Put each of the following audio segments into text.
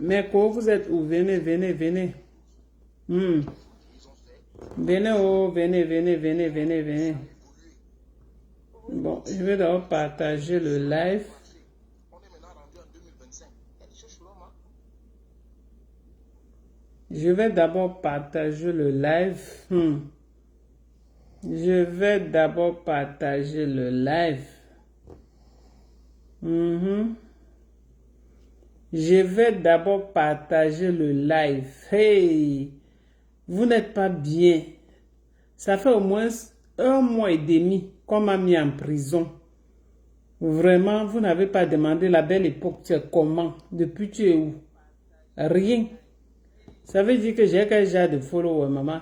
Mais quand vous êtes où? Venez, venez, venez. Hmm. Venez, oh, venez, venez, venez, venez, venez. Bon, je vais d'abord partager le live. Je vais d'abord partager le live. Je vais d'abord partager le live. Je vais d'abord partager le live. Hey, vous n'êtes pas bien. Ça fait au moins 1 mois et demi qu'on m'a mis en prison. Vraiment, vous n'avez pas demandé la belle époque. Tu es comment? Depuis tu es où? Rien. Ça veut dire que j'ai quel genre de followers, maman?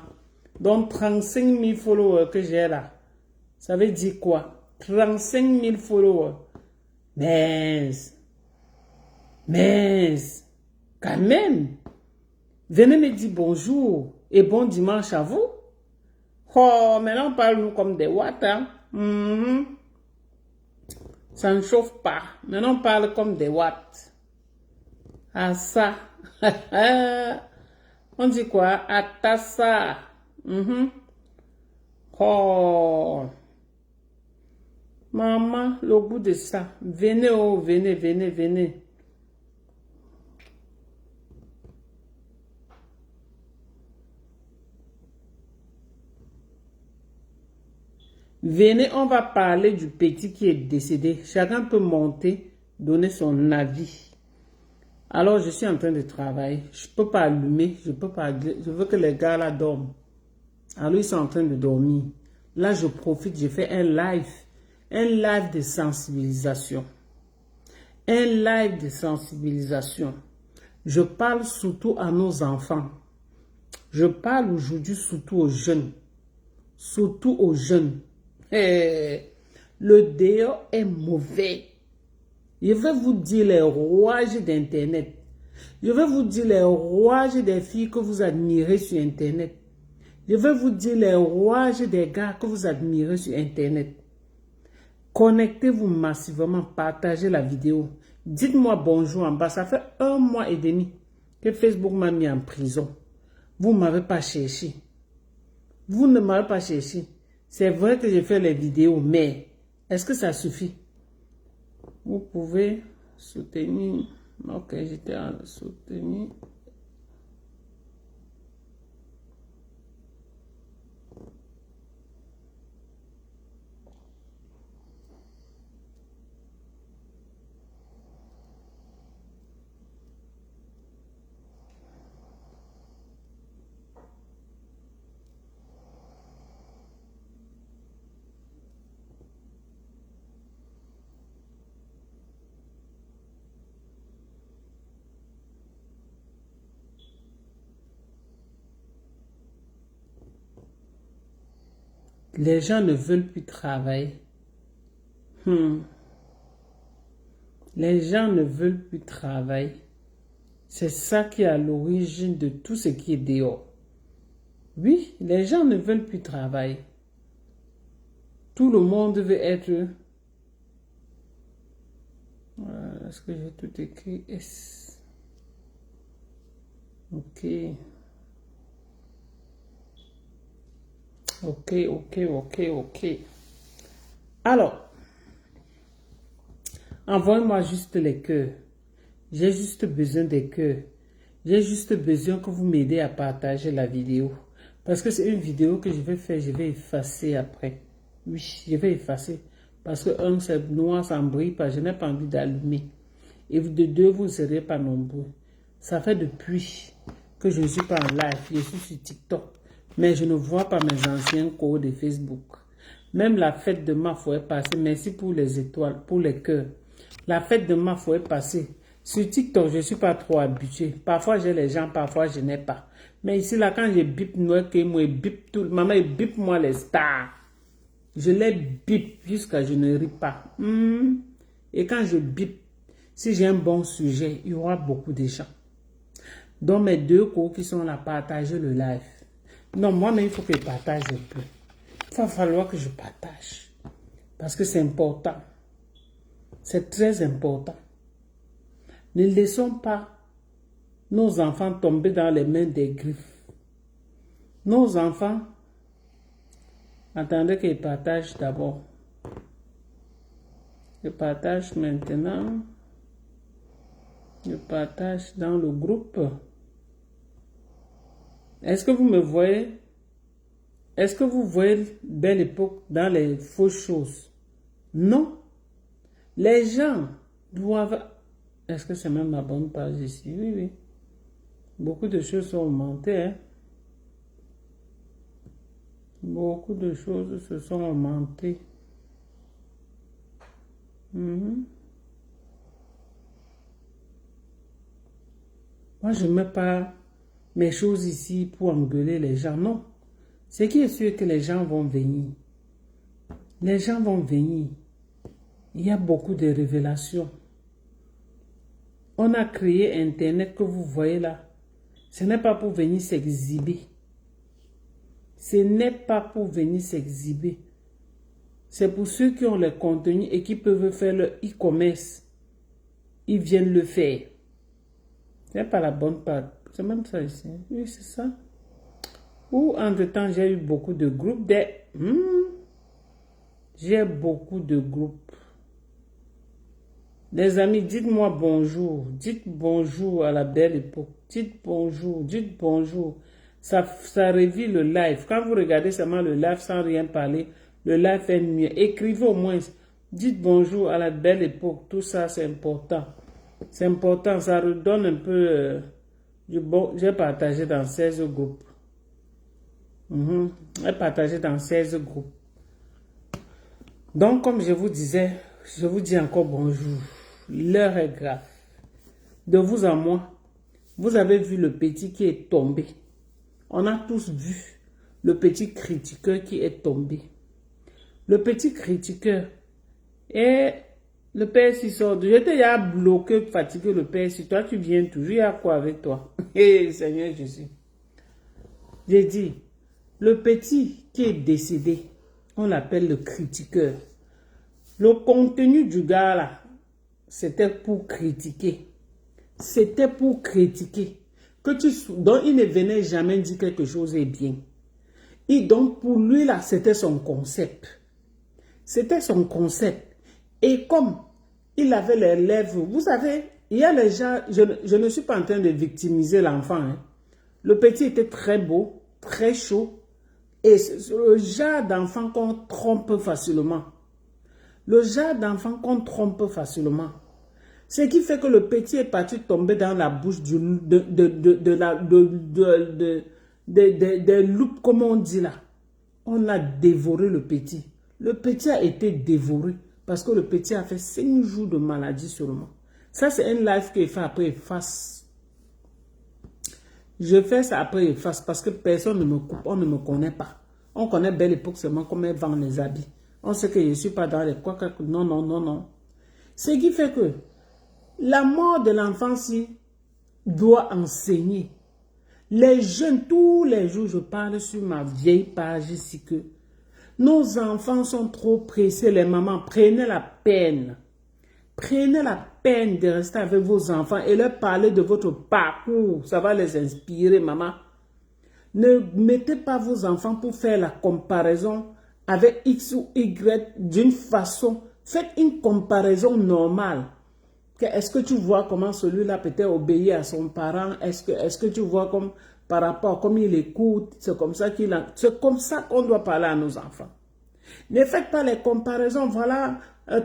Donc 35 000 followers que j'ai là. Ça veut dire quoi? 35 000 followers. Mais quand même, venez me dire bonjour et bon dimanche à vous. Oh, maintenant on parle nous comme des watts. Hein? Ça ne chauffe pas. Maintenant on parle comme des watts. Ah ça. On dit quoi? À ça. Oh. Maman, le goût de ça. Venez, oh, venez, venez, venez. Venez, on va parler du petit qui est décédé. Chacun peut monter, donner son avis. Alors, je suis en train de travailler. Je ne peux pas allumer. Je peux pas. Je veux que les gars là dorment. Alors, ils sont en train de dormir. Là, je profite. Je fais un live. Un live de sensibilisation. Un live de sensibilisation. Je parle surtout à nos enfants. Je parle aujourd'hui surtout aux jeunes. Surtout aux jeunes. Le dehors est mauvais. Je vais vous dire les rouages d'Internet. Je vais vous dire les rouages des filles que vous admirez sur Internet. Je vais vous dire les rouages des gars que vous admirez sur Internet. Connectez-vous massivement, partagez la vidéo. Dites-moi bonjour en bas. Ça fait 1 mois et demi que Facebook m'a mis en prison. Vous ne m'avez pas cherché. Vous ne m'avez pas cherché. C'est vrai que j'ai fait les vidéos, mais est-ce que ça suffit? Vous pouvez soutenir. Ok, j'étais en soutenir. Les gens ne veulent plus travailler. Les gens ne veulent plus travailler. C'est ça qui est à l'origine de tout ce qui est dehors. Oui, les gens ne veulent plus travailler. Tout le monde veut être... Est-ce que j'ai tout écrit? S. Ok. Ok. Alors, envoyez-moi juste les cœurs. J'ai juste besoin des cœurs. J'ai juste besoin que vous m'aidez à partager la vidéo. Parce que c'est une vidéo que je vais faire, je vais effacer après. Oui, je vais effacer. Parce que c'est noir, ça ne brille pas. Je n'ai pas envie d'allumer. Et de 2, vous ne serez pas nombreux. Ça fait depuis que je ne suis pas en live. Je suis sur TikTok. Mais je ne vois pas mes anciens codes de Facebook. Même la fête de ma foi est passée. Merci pour les étoiles, pour les cœurs. La fête de ma foi est passée. Sur TikTok, je ne suis pas trop habitué. Parfois, j'ai les gens, parfois, je n'ai pas. Mais ici, là, quand je bip, moi, bip tout. Maman, bip moi les stars. Je les bip jusqu'à je ne ris pas. Et quand je bip, si j'ai un bon sujet, il y aura beaucoup de gens. Donc mes deux cours qui sont là, partagez le live. Non, moi-même, il faut que je partage un peu. Il va falloir que je partage. Parce que c'est important. C'est très important. Ne laissons pas nos enfants tomber dans les mains des griffes. Nos enfants, attendez qu'ils partagent d'abord. Je partage maintenant. Je partage dans le groupe. Est-ce que vous me voyez? Est-ce que vous voyez Belle Époque dans les fausses choses? Non. Les gens doivent... Est-ce que c'est même ma bonne page ici? Oui, oui. Beaucoup de choses sont augmentées. Hein? Beaucoup de choses se sont augmentées. Moi, je ne mets pas mes choses ici pour engueuler les gens. Non. Ce qui est sûr que les gens vont venir. Les gens vont venir. Il y a beaucoup de révélations. On a créé Internet que vous voyez là. Ce n'est pas pour venir s'exhiber. Ce n'est pas pour venir s'exhiber. C'est pour ceux qui ont les contenus et qui peuvent faire le e-commerce. Ils viennent le faire. Ce n'est pas la bonne part. C'est même ça ici. Oui, c'est ça. Ou entre-temps, j'ai eu beaucoup de groupes. J'ai beaucoup de groupes. Les amis, dites-moi bonjour. Dites bonjour à la Belle Époque. Dites bonjour. Dites bonjour. Ça révèle le live. Quand vous regardez seulement le live sans rien parler, le live est mieux. Écrivez au moins. Dites bonjour à la Belle Époque. Tout ça, c'est important. C'est important. Ça redonne un peu du bon. J'ai partagé dans 16 groupes. J'ai partagé dans 16 groupes. Donc, comme je vous disais, je vous dis encore bonjour. L'heure est grave. De vous à moi, vous avez vu le petit qui est tombé. On a tous vu le petit critiqueur qui est tombé. Le petit critiqueur et le père s'y sort. Je t'ai déjà bloqué, fatigué le père. Si toi tu viens toujours, il y a quoi avec toi? Hé, Seigneur Jésus. J'ai dit, le petit qui est décédé, on l'appelle le critiqueur. Le contenu du gars là, c'était pour critiquer. C'était pour critiquer. Donc il ne venait jamais dire quelque chose est bien. Et donc pour lui là, c'était son concept. C'était son concept. Et comme il avait les lèvres, vous savez, il y a les gens, je ne suis pas en train de victimiser l'enfant. Hein. Le petit était très beau, très chaud. Et c'est le genre d'enfant qu'on trompe facilement. Le genre d'enfant qu'on trompe facilement. Ce qui fait que le petit est parti tomber dans la bouche des loups, comme on dit là. On a dévoré le petit. Le petit a été dévoré parce que le petit a fait 5 jours de maladie seulement. Ça, c'est un live qu'il fait après efface. Je fais ça après efface parce que personne ne me coupe, on ne me connaît pas. On connaît Belle Époque seulement comme elle vend les habits. On sait que je ne suis pas dans les quoi. Non, non, non, non. Ce qui fait que la mort de l'enfant doit enseigner. Les jeunes, tous les jours, je parle sur ma vieille page ici que nos enfants sont trop pressés. Les mamans, prenez la peine. Prenez la peine de rester avec vos enfants et leur parler de votre parcours. Ça va les inspirer, maman. Ne mettez pas vos enfants pour faire la comparaison avec X ou Y d'une façon. Faites une comparaison normale. Est-ce que tu vois comment celui-là peut-être obéir à son parent? Est-ce que tu vois comme par rapport à comme il écoute? C'est comme ça qu'on doit parler à nos enfants. Ne faites pas les comparaisons. Voilà,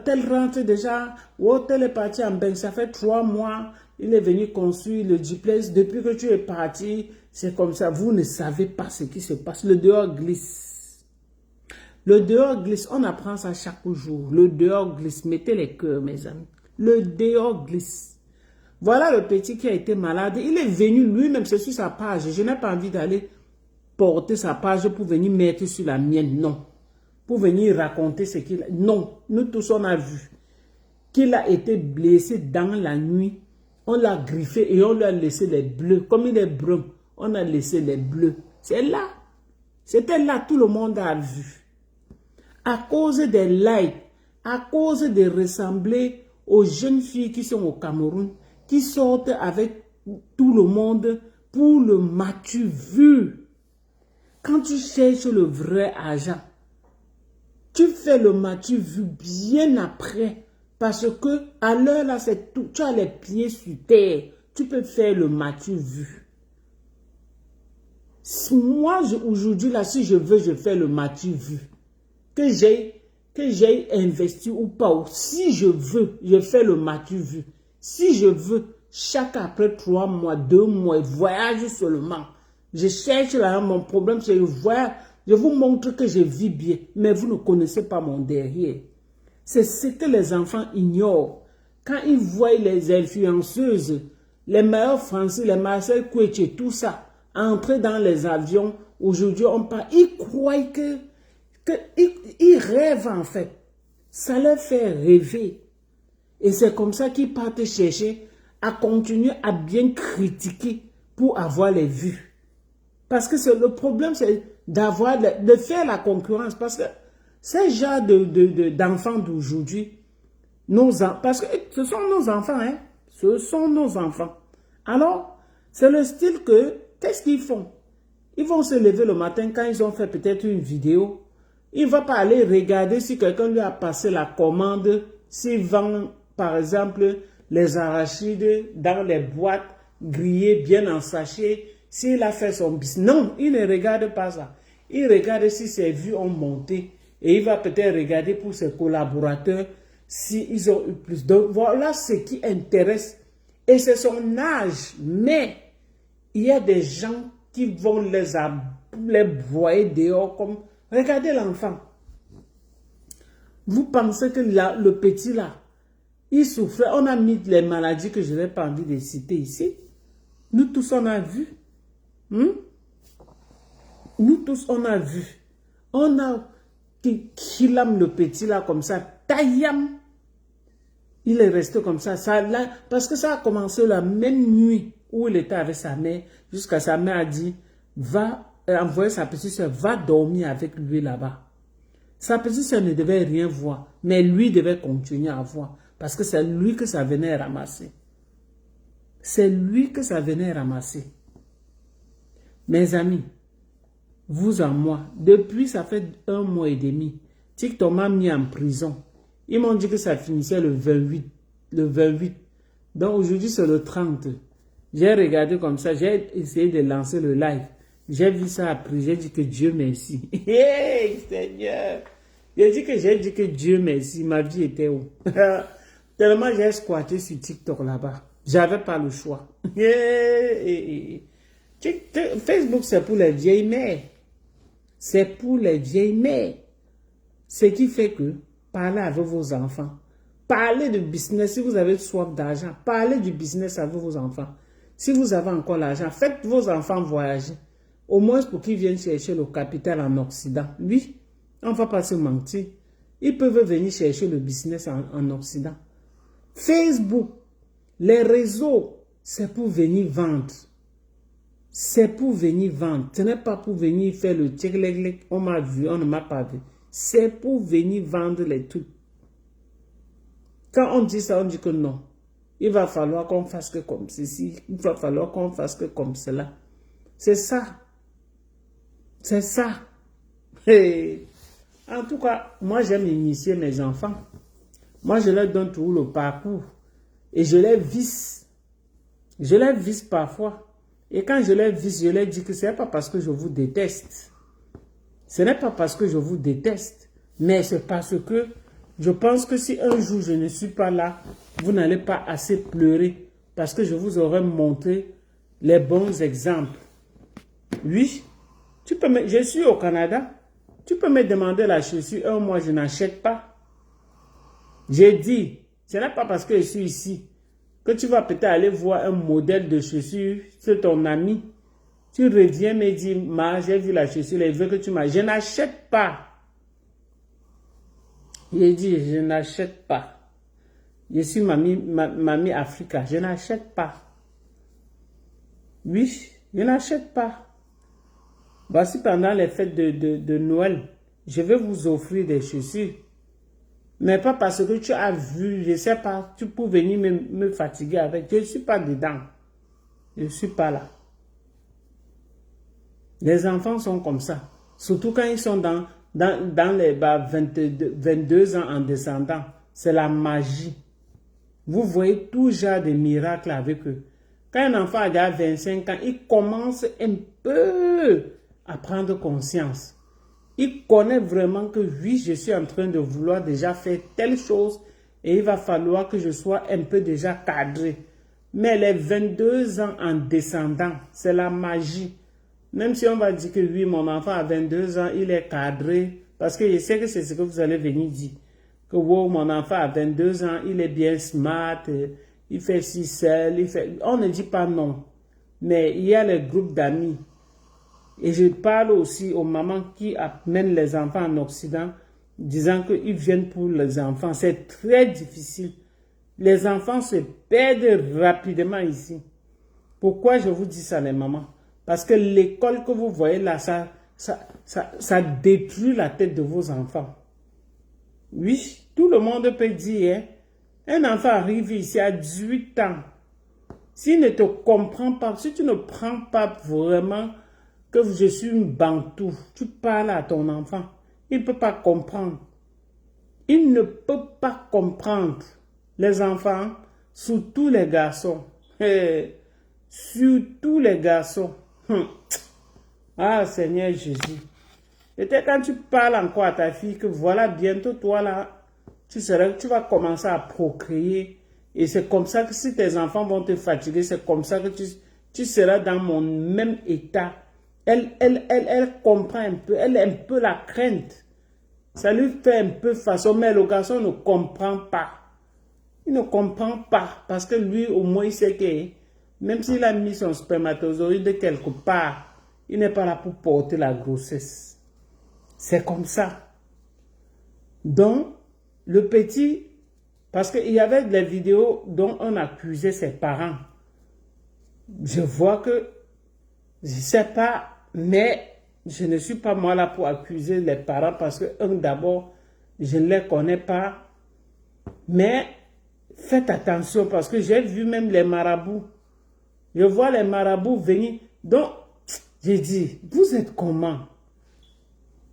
tel rentre déjà, ou tel est parti en bain. Ça fait 3 mois, il est venu construire le duplex. Depuis que tu es parti, c'est comme ça. Vous ne savez pas ce qui se passe. Le dehors glisse. Le dehors glisse. On apprend ça chaque jour. Le dehors glisse. Mettez les cœurs, mes amis. Le dehors glisse. Voilà le petit qui a été malade. Il est venu lui-même, c'est sur sa page. Je n'ai pas envie d'aller porter sa page pour venir mettre sur la mienne. Non. Pour venir raconter ce qu'il a. Non. Nous tous, on a vu qu'il a été blessé dans la nuit On l'a griffé et on lui a laissé les bleus. Comme il est brun, on a laissé les bleus. C'est là. C'était là, tout le monde a vu. À cause des likes, à cause de ressembler aux jeunes filles qui sont au Cameroun, qui sortent avec tout le monde pour le m'as-tu vu. Quand tu cherches le vrai argent, tu fais le m'as-tu vu bien après. Parce que à l'heure là, c'est tout. Tu as les pieds sur terre. Tu peux faire le m'as-tu vu. Moi, aujourd'hui là, si je veux, je fais le m'as-tu vu. Que j'ai investi ou pas. Ou si je veux, je fais le m'as-tu vu. Si je veux, chaque après 3 mois, 2 mois, voyage seulement. Je cherche là, mon problème c'est le voyage. Je vous montre que je vis bien, mais vous ne connaissez pas mon derrière. C'est ce que les enfants ignorent. Quand ils voient les influenceuses, les meilleurs français, les Marcel Kouetche, tout ça, entrer dans les avions, aujourd'hui on parle, ils croient ils rêvent en fait. Ça leur fait rêver. Et c'est comme ça qu'ils partent chercher à continuer à bien critiquer pour avoir les vues. Parce que le problème, c'est de faire la concurrence. Parce que ces gens d'enfants d'aujourd'hui, parce que ce sont nos enfants, hein. Ce sont nos enfants. Alors, c'est le style que, qu'est-ce qu'ils font? Ils vont se lever le matin quand ils ont fait peut-être une vidéo. Il ne va pas aller regarder si quelqu'un lui a passé la commande, s'il vend, par exemple, les arachides dans les boîtes grillées, bien en sachet, s'il a fait son business. Non, il ne regarde pas ça. Il regarde si ses vues ont monté et il va peut-être regarder pour ses collaborateurs s'ils ont eu plus. Donc voilà ce qui intéresse. Et c'est son âge. Mais il y a des gens qui vont les broyer dehors comme... Regardez l'enfant. Vous pensez que là, le petit là, il souffrait. On a mis les maladies que je n'ai pas envie de citer ici. Nous tous, on a vu. Nous tous, on a vu. On a Kilam le petit là comme ça. Taïam. Il est resté comme ça. Là, parce que ça a commencé la même nuit où il était avec sa mère. Jusqu'à sa mère a dit, va envoyer sa petite soeur, va dormir avec lui là-bas. Sa petite soeur ne devait rien voir. Mais lui devait continuer à voir. Parce que c'est lui que ça venait ramasser. C'est lui que ça venait ramasser. Mes amis, vous en moi, depuis ça fait 1 mois et demi, TikTok m'a mis en prison. Ils m'ont dit que ça finissait le 28. Le 28. Donc aujourd'hui c'est le 30. J'ai regardé comme ça, j'ai essayé de lancer le live. J'ai vu ça après, j'ai dit que Dieu merci. Hey Seigneur! J'ai dit que Dieu merci, ma vie était où? Tellement j'ai squatté sur TikTok là-bas. J'avais pas le choix. Facebook, c'est pour les vieilles mères. C'est pour les vieilles mères. Ce qui fait que, parlez avec vos enfants. Parlez de business si vous avez soif d'argent. Parlez du business avec vos enfants. Si vous avez encore l'argent, faites vos enfants voyager. Au moins pour qu'ils viennent chercher le capital en Occident. Oui, on ne va pas se mentir. Ils peuvent venir chercher le business en Occident. Facebook, les réseaux, c'est pour venir vendre. C'est pour venir vendre. Ce n'est pas pour venir faire le tchèque. On m'a vu, on ne m'a pas vu. C'est pour venir vendre les trucs. Quand on dit ça, on dit que non. Il va falloir qu'on fasse que comme ceci. Il va falloir qu'on fasse que comme cela. C'est ça. C'est ça. Hey. En tout cas, moi j'aime initier mes enfants. Moi je leur donne tout le parcours. Et je les visse. Je les visse parfois. Et quand je les visse, je leur dis que ce n'est pas parce que je vous déteste. Ce n'est pas parce que je vous déteste. Mais c'est parce que je pense que si un jour je ne suis pas là, vous n'allez pas assez pleurer. Parce que je vous aurais montré les bons exemples. Oui, je suis au Canada. Tu peux me demander la chaussure. 1 mois, je n'achète pas. J'ai dit, ce n'est pas parce que je suis ici que tu vas peut-être aller voir un modèle de chaussure sur ton ami. Tu reviens me dire, ma, j'ai vu la chaussure, il veut que tu m'achètes. Je n'achète pas. J'ai dit, je n'achète pas. Je suis mamie Africa. Je n'achète pas. Oui, je n'achète pas. Voici pendant les fêtes de Noël. Je vais vous offrir des chaussures. Mais pas parce que tu as vu, je ne sais pas, tu peux venir me fatiguer avec. Je ne suis pas dedans. Je ne suis pas là. Les enfants sont comme ça. Surtout quand ils sont dans les 22 ans en descendant. C'est la magie. Vous voyez tout genre de miracles avec eux. Quand un enfant a déjà 25 ans, il commence un peu à prendre conscience. Il connaît vraiment que oui, je suis en train de vouloir déjà faire telle chose et il va falloir que je sois un peu déjà cadré. Mais les 22 ans en descendant, c'est la magie. Même si on va dire que oui, mon enfant a 22 ans, il est cadré, parce que je sais que c'est ce que vous allez venir dire. Que wow, mon enfant a 22 ans, il est bien smart, il fait ci, seul, il fait... On ne dit pas non. Mais il y a les groupes d'amis. Et je parle aussi aux mamans qui amènent les enfants en Occident, disant qu'ils viennent pour les enfants. C'est très difficile. Les enfants se perdent rapidement ici. Pourquoi je vous dis ça, les mamans? Parce que l'école que vous voyez là, ça détruit la tête de vos enfants. Oui, tout le monde peut dire, hein, un enfant arrive ici à 18 ans. S'il ne te comprend pas, si tu ne prends pas vraiment que je suis une bantou, tu parles à ton enfant, il ne peut pas comprendre. Il ne peut pas comprendre. Les enfants, surtout les garçons, surtout les garçons. Ah, Seigneur Jésus. Peut-être quand tu parles encore à ta fille que voilà, bientôt toi là, tu vas commencer à procréer. Et c'est comme ça que si tes enfants vont te fatiguer, c'est comme ça que tu seras dans mon même état. Elle comprend un peu, elle a un peu la crainte. Ça lui fait un peu façon, mais le garçon ne comprend pas. Il ne comprend pas parce que lui, au moins, il sait que même s'il a mis son spermatozoïde quelque part, il n'est pas là pour porter la grossesse. C'est comme ça. Donc, le petit, parce qu'il y avait des vidéos dont on accusait ses parents. Je vois que, je ne sais pas, mais je ne suis pas moi là pour accuser les parents parce que, d'abord, je ne les connais pas. Mais faites attention parce que j'ai vu même les marabouts. Je vois les marabouts venir. Donc, j'ai dit, vous êtes comment?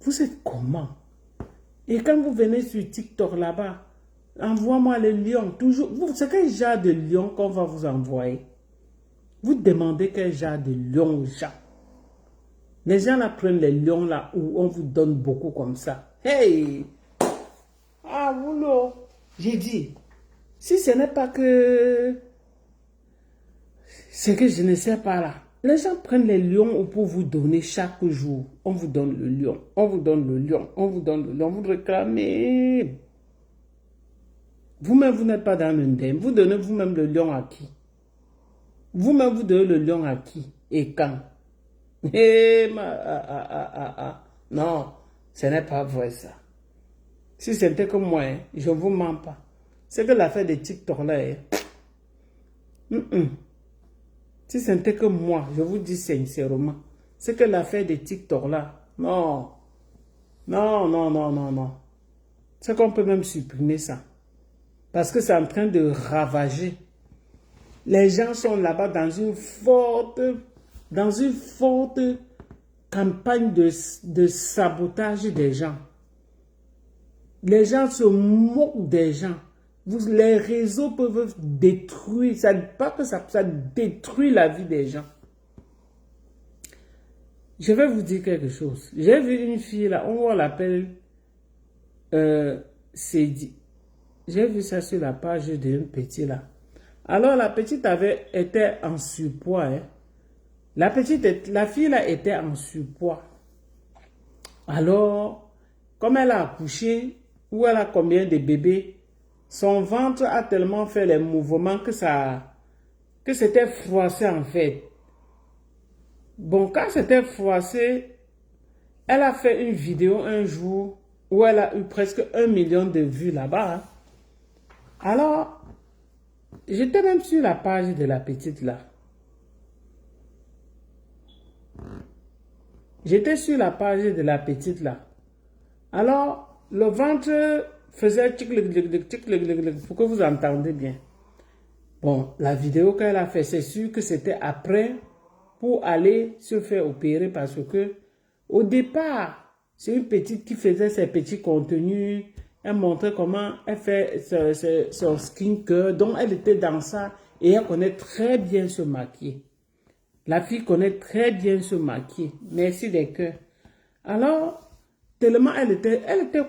Vous êtes comment? Et quand vous venez sur TikTok là-bas, envoie-moi les lions. Toujours, c'est quel genre de lion qu'on va vous envoyer? Vous demandez quel genre de lion aux gens. Les gens là prennent les lions là où on vous donne beaucoup comme ça. Hey! Ah, boulot! J'ai dit, si ce n'est pas que... c'est que je ne sais pas là. Les gens prennent les lions pour vous donner chaque jour. On vous donne le lion, on vous donne le lion, on vous donne le lion, vous réclamez. Vous-même, vous n'êtes pas dans l'indemne. Vous donnez vous-même le lion à qui? Vous-même, vous donnez le lion à qui? Et quand? Non, ce n'est pas vrai ça. Si c'était comme moi, hein, je ne vous mens pas. C'est que l'affaire de TikTok là, si c'était que moi, je vous dis sincèrement, c'est que l'affaire de TikTok là, non. C'est qu'on peut même supprimer ça. Parce que c'est en train de ravager. Les gens sont là-bas dans une forte campagne de sabotage des gens. Les gens se moquent des gens. Les réseaux peuvent détruire, pas que ça détruit la vie des gens. Je vais vous dire quelque chose. J'ai vu une fille là, on l'appelle Cédie. J'ai vu ça sur la page d'une petite là. Alors la petite était en surpoids. Hein. La fille là était en surpoids. Alors, comme elle a accouché, ou elle a combien de bébés, son ventre a tellement fait les mouvements que c'était froissé en fait. Bon, quand c'était froissé, elle a fait une vidéo un jour où elle a eu presque 1 million de vues là-bas. Hein. Alors, J'étais même sur la page de la petite là. J'étais sur la page de la petite là. Alors, le ventre faisait tic-lic-lic-lic, pour que vous entendez bien. Bon, la vidéo qu'elle a fait, c'est sûr que c'était après pour aller se faire opérer parce que au départ, c'est une petite qui faisait ses petits contenus. Elle montrait comment elle fait son skincare. Donc, elle était dans ça et elle connaît très bien se maquiller. La fille connaît très bien se maquiller. Merci des cœurs. Alors, tellement elle était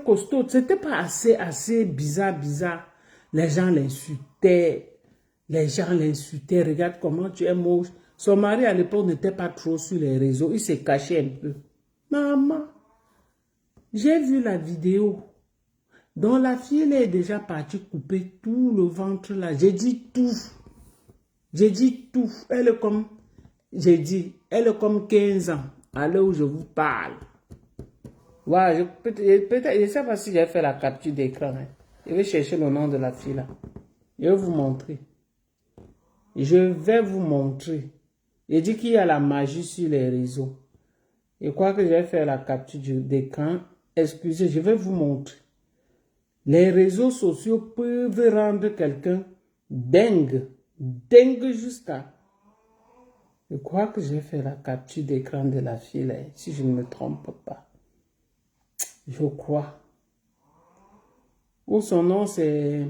costaud. C'était pas assez bizarre. Les gens l'insultaient. Regarde comment tu es moche. Son mari à l'époque n'était pas trop sur les réseaux. Il s'est caché un peu. Maman, j'ai vu la vidéo. Donc la fille elle est déjà partie couper tout le ventre là. J'ai dit tout. Elle est comme, elle est comme 15 ans. À l'heure où je vous parle. Ouais, peut-être, je ne sais pas si j'ai fait la capture d'écran. Hein. Je vais chercher le nom de la fille là. Je vais vous montrer. J'ai dit qu'il y a la magie sur les réseaux. Je crois que je vais faire la capture d'écran. Excusez, je vais vous montrer. Les réseaux sociaux peuvent rendre quelqu'un dingue. Dingue jusqu'à... Je crois que j'ai fait la capture d'écran de la fille là, si je ne me trompe pas. Je crois. Ou son nom c'est...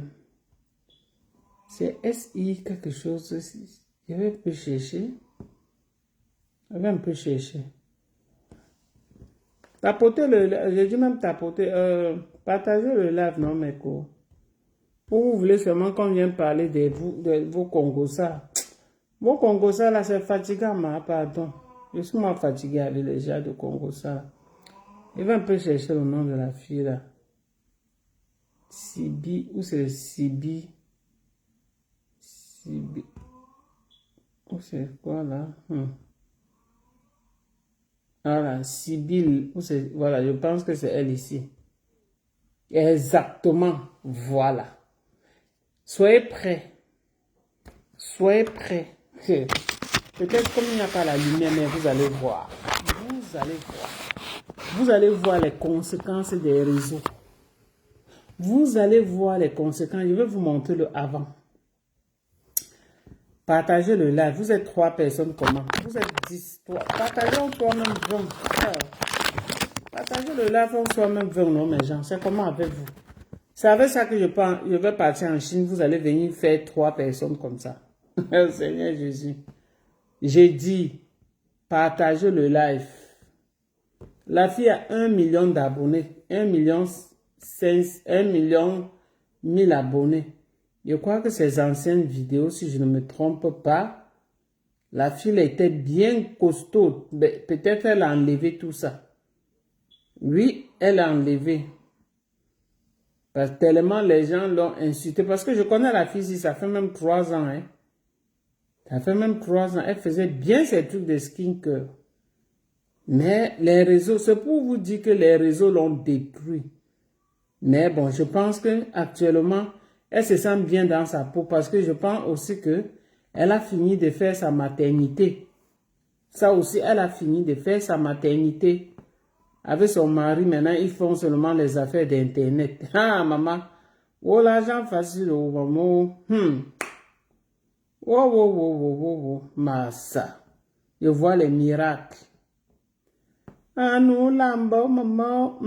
C'est SI quelque chose. Je vais un peu chercher. Tapoter j'ai dit même tapoter. Partager le live, non, mes cours. Ou vous voulez seulement qu'on vienne parler de vos Congossas. Vos Congossas là, c'est fatigant, pardon. Je suis moins fatigué avec les gens de Congossas. Je vais un peu chercher le nom de la fille là. Sibi, ou c'est Sibi? Ou c'est quoi là? Voilà, Sibylle, voilà, je pense que c'est elle ici. Exactement, voilà. Soyez prêts. Peut-être comme il n'y a pas la lumière, mais vous allez voir. Vous allez voir les conséquences des réseaux. Vous allez voir les conséquences. Je vais vous montrer le avant. Partagez le live. Vous êtes 3 personnes comment? Vous êtes 10. Partagez en toi-même 20. Partagez le live en soi-même 20, non, mes gens. C'est comment avec vous? C'est avec ça que je vais partir en Chine. Vous allez venir faire 3 personnes comme ça. Seigneur Jésus. J'ai dit, partagez le live. La fille a 1 million d'abonnés. 1 million 1000 abonnés. Je crois que ces anciennes vidéos, si je ne me trompe pas, la fille était bien costaud. Peut-être elle a enlevé tout ça. Oui, elle a enlevé. Parce que tellement les gens l'ont insulté. Parce que je connais la fille, ça fait même 3 ans. Hein. Ça fait même 3 ans. Elle faisait bien ses trucs de skincare. Mais les réseaux, c'est pour vous dire que les réseaux l'ont détruit. Mais bon, je pense que actuellement, elle se sent bien dans sa peau parce que je pense aussi que elle a fini de faire sa maternité. Ça aussi, elle a fini de faire sa maternité. Avec son mari, maintenant, ils font seulement les affaires d'Internet. Ah, maman. Oh, l'argent facile, oh, maman. Oh. Massa. Je vois les miracles. Ah, nous, lambo, maman.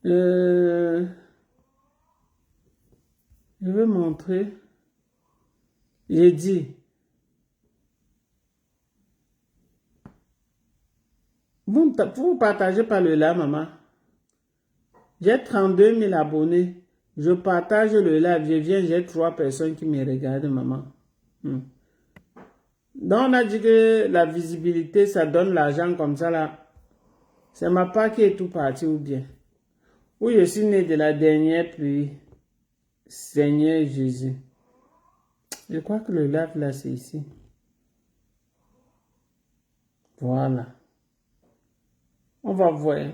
Je vais montrer. J'ai dit. Vous partagez pas le live, maman. J'ai 32 000 abonnés. Je partage le live. Je viens, j'ai 3 personnes qui me regardent, maman. Donc, on a dit que la visibilité, ça donne l'argent comme ça, là. C'est ma part qui est tout parti ou bien. Ou je suis né de la dernière pluie. Seigneur Jésus. Je crois que le live, là, c'est ici. Voilà. On va voir.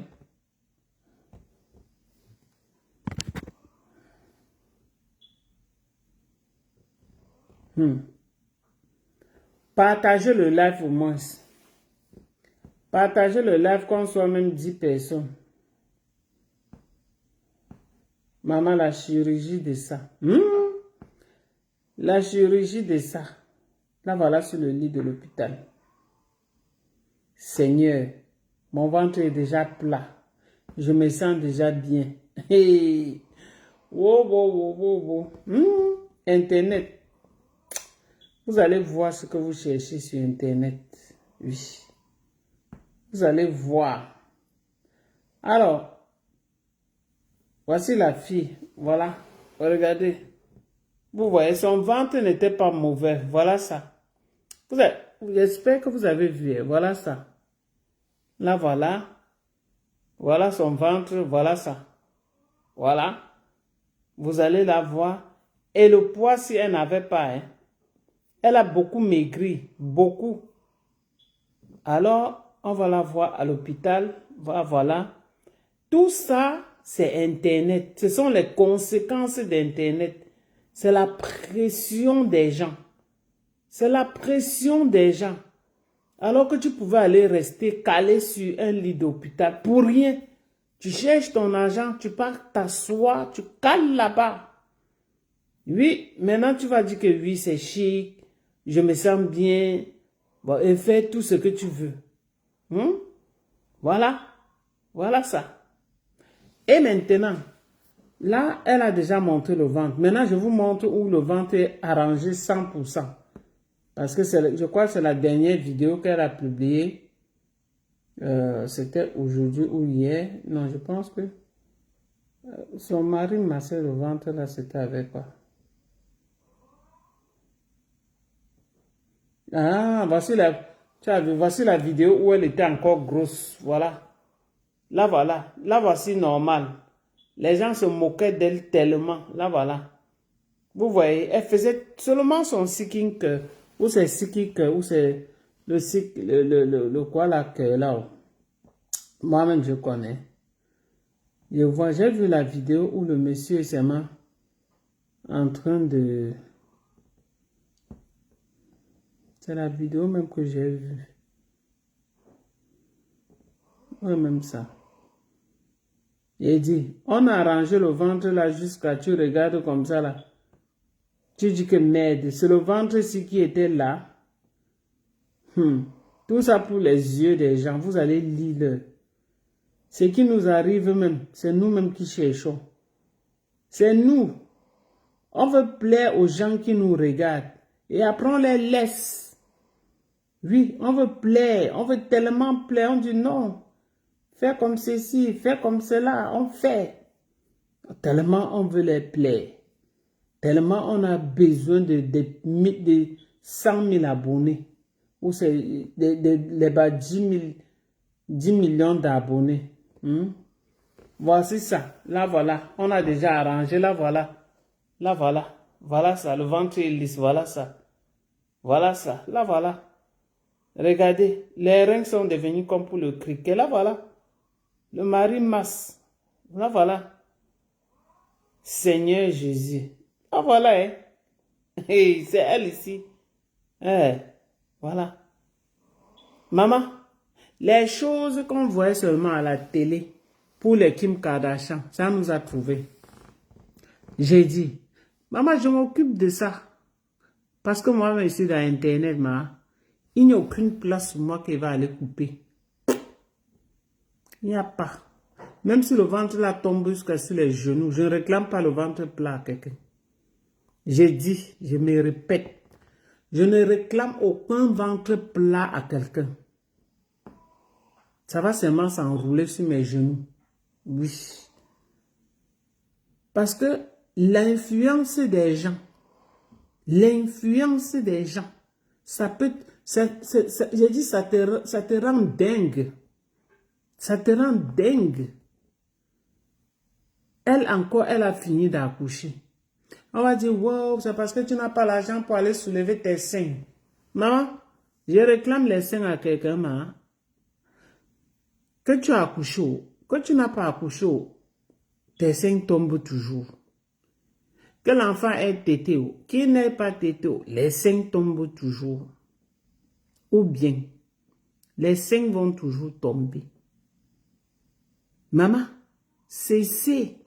Partagez le live au moins. Partagez le live qu'on soit même 10 personnes. Maman, la chirurgie de ça. La chirurgie de ça. Là, voilà sur le lit de l'hôpital. Seigneur, mon ventre est déjà plat. Je me sens déjà bien. Hey. Wow. Internet. Vous allez voir ce que vous cherchez sur Internet. Oui. Vous allez voir. Alors, voici la fille. Voilà. Regardez. Vous voyez, son ventre n'était pas mauvais. Voilà ça. J'espère que vous avez vu. Voilà ça. Là, voilà. Voilà son ventre. Voilà ça. Voilà. Vous allez la voir. Et le poids, si elle n'avait pas, hein, elle a beaucoup maigri. Beaucoup. Alors, on va la voir à l'hôpital. Voilà. Tout ça, c'est Internet. Ce sont les conséquences d'Internet. C'est la pression des gens. C'est la pression des gens. Alors que tu pouvais aller rester calé sur un lit d'hôpital pour rien. Tu cherches ton argent, tu pars t'asseoir, tu cales là-bas. Oui, maintenant tu vas dire que oui, c'est chic, je me sens bien. Bon, et fais tout ce que tu veux. Voilà. Voilà ça. Et maintenant, là, elle a déjà montré le ventre. Maintenant, je vous montre où le ventre est arrangé 100%. Parce que je crois que c'est la dernière vidéo qu'elle a publiée. C'était aujourd'hui ou hier. Non, je pense que son mari massait le ventre, là, c'était avec quoi? Ah, voici la vidéo où elle était encore grosse. Voilà. Là, voilà. Là, voici normal. Les gens se moquaient d'elle tellement. Là, voilà. Vous voyez, elle faisait seulement son seeking cœur. Ou c'est seeking cœur, ou c'est le quoi là, cœur là. Moi-même, je connais. J'ai vu la vidéo où le monsieur est seulement en train de... C'est la vidéo même que j'ai vue. Ouais, même ça. Il dit, on a arrangé le ventre là jusqu'à, tu regardes comme ça là. Tu dis que merde, c'est le ventre-ci qui était là. Tout ça pour les yeux des gens, vous allez lire. Ce qui nous arrive même, c'est nous-mêmes qui cherchons. C'est nous. On veut plaire aux gens qui nous regardent. Et après on les laisse. Oui, on veut plaire. On veut tellement plaire. On dit non. Fais comme ceci, fais comme cela. On fait. Tellement on veut les plaire. Tellement on a besoin de 100 000 abonnés. Ou c'est 10 millions d'abonnés. Voici ça. Là, voilà. On a déjà arrangé. Là, voilà. Là, voilà. Voilà ça. Le ventre est lisse. Voilà ça. Voilà ça. Là, voilà. Regardez. Les reins sont devenus comme pour le criquet. Là, voilà. Le mari masse. Là, voilà. Seigneur Jésus. Là, voilà, hein. Hey, c'est elle ici. Voilà. Maman, les choses qu'on voyait seulement à la télé pour les Kim Kardashian, ça nous a trouvé. J'ai dit, maman, je m'occupe de ça. Parce que moi, ici dans Internet, il n'y a aucune place pour moi qui va aller couper. Il n'y a pas. Même si le ventre là tombe jusqu'à sur les genoux, je ne réclame pas le ventre plat à quelqu'un. J'ai dit, je me répète, je ne réclame aucun ventre plat à quelqu'un. Ça va seulement s'enrouler sur mes genoux. Oui. Parce que l'influence des gens, ça peut, j'ai dit, ça te rend dingue. Ça te rend dingue. Elle encore, elle a fini d'accoucher. On va dire, wow, c'est parce que tu n'as pas l'argent pour aller soulever tes seins. Maman, je réclame les seins à quelqu'un, maman. Que tu as accouché, que tu n'as pas accouché, tes seins tombent toujours. Que l'enfant est tété, qu'il n'est pas tété, les seins tombent toujours. Ou bien, les seins vont toujours tomber. Maman, cessez.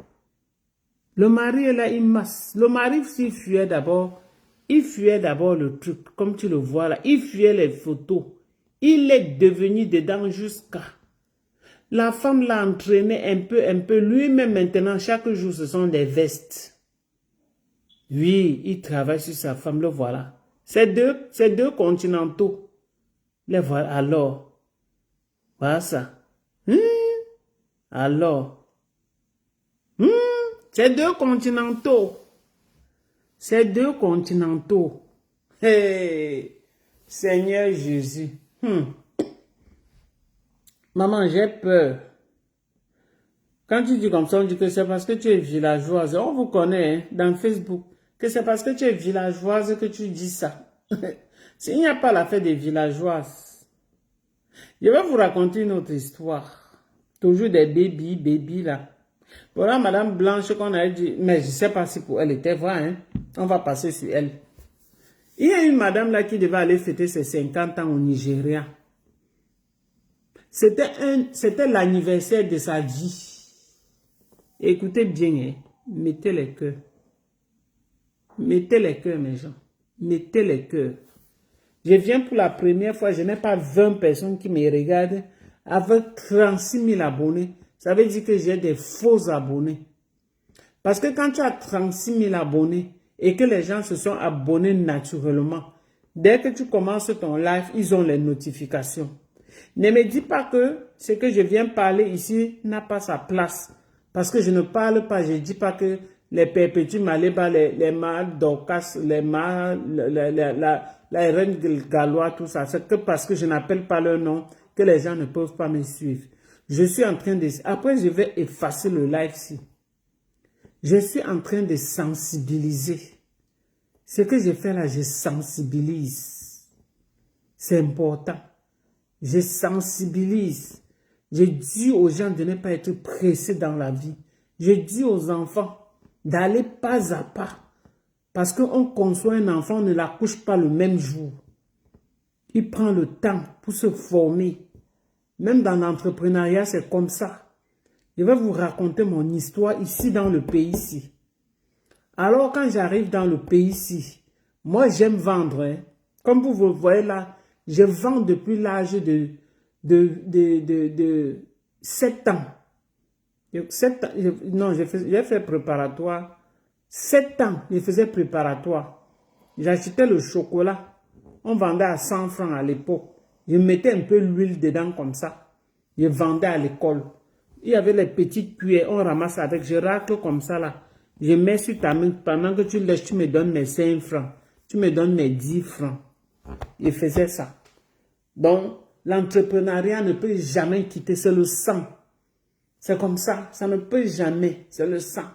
Le mari est là, il masse. Le mari, s'il fuyait d'abord, le truc, comme tu le vois là. Il fuyait les photos. Il est devenu dedans jusqu'à... La femme l'a entraîné un peu. Lui-même maintenant, chaque jour, ce sont des vestes. Oui, il travaille sur sa femme, le voilà. C'est deux continentaux. Les voilà, alors. Voilà ça. Alors. C'est deux continentaux. C'est deux continentaux. Hey, Seigneur Jésus. Maman, j'ai peur. Quand tu dis comme ça, on dit que c'est parce que tu es villageoise. On vous connaît hein, dans Facebook. Que c'est parce que tu es villageoise que tu dis ça. S'il n'y a pas la fête des villageoises. Je vais vous raconter une autre histoire. Toujours des bébés là. Voilà Madame Blanche qu'on a dit, mais je ne sais pas si pour elle était vraie, hein. On va passer sur elle. Il y a une madame là qui devait aller fêter ses 50 ans au Nigeria. C'était l'anniversaire de sa vie. Écoutez bien, hein. Mettez les cœurs. Mettez les cœurs, mes gens. Mettez les cœurs. Je viens pour la première fois, je n'ai pas 20 personnes qui me regardent avec 36 000 abonnés. Ça veut dire que j'ai des faux abonnés. Parce que quand tu as 36 000 abonnés et que les gens se sont abonnés naturellement, dès que tu commences ton live, ils ont les notifications. Ne me dis pas que ce que je viens parler ici n'a pas sa place. Parce que je ne parle pas, je ne dis pas que les perpétues Maléba, les mâles d'Orcas, les mâles, la reine Galois, tout ça. C'est que parce que je n'appelle pas leur nom que les gens ne peuvent pas me suivre. Je suis en train de... Après, je vais effacer le live ici. Je suis en train de sensibiliser. Ce que je fais là, je sensibilise. C'est important. Je sensibilise. Je dis aux gens de ne pas être pressés dans la vie. Je dis aux enfants d'aller pas à pas. Parce qu'on conçoit un enfant, on ne l'accouche pas le même jour. Il prend le temps pour se former. Même dans l'entrepreneuriat, c'est comme ça. Je vais vous raconter mon histoire ici dans le pays ici. Alors, quand j'arrive dans le pays ici, moi, j'aime vendre. Hein. Comme vous voyez là, je vends depuis l'âge de 7 ans. 7 ans non, j'ai fait préparatoire. 7 ans, je faisais préparatoire. J'achetais le chocolat. On vendait à 100 francs à l'époque. Je mettais un peu l'huile dedans comme ça. Je vendais à l'école. Il y avait les petites cuillères, on ramasse avec, je racle comme ça là. Je mets sur ta main, pendant que tu lèches, tu me donnes mes 5 francs. Tu me donnes mes 10 francs. Je faisais ça. Donc, l'entrepreneuriat ne peut jamais quitter, c'est le sang. C'est comme ça, ça ne peut jamais, c'est le sang.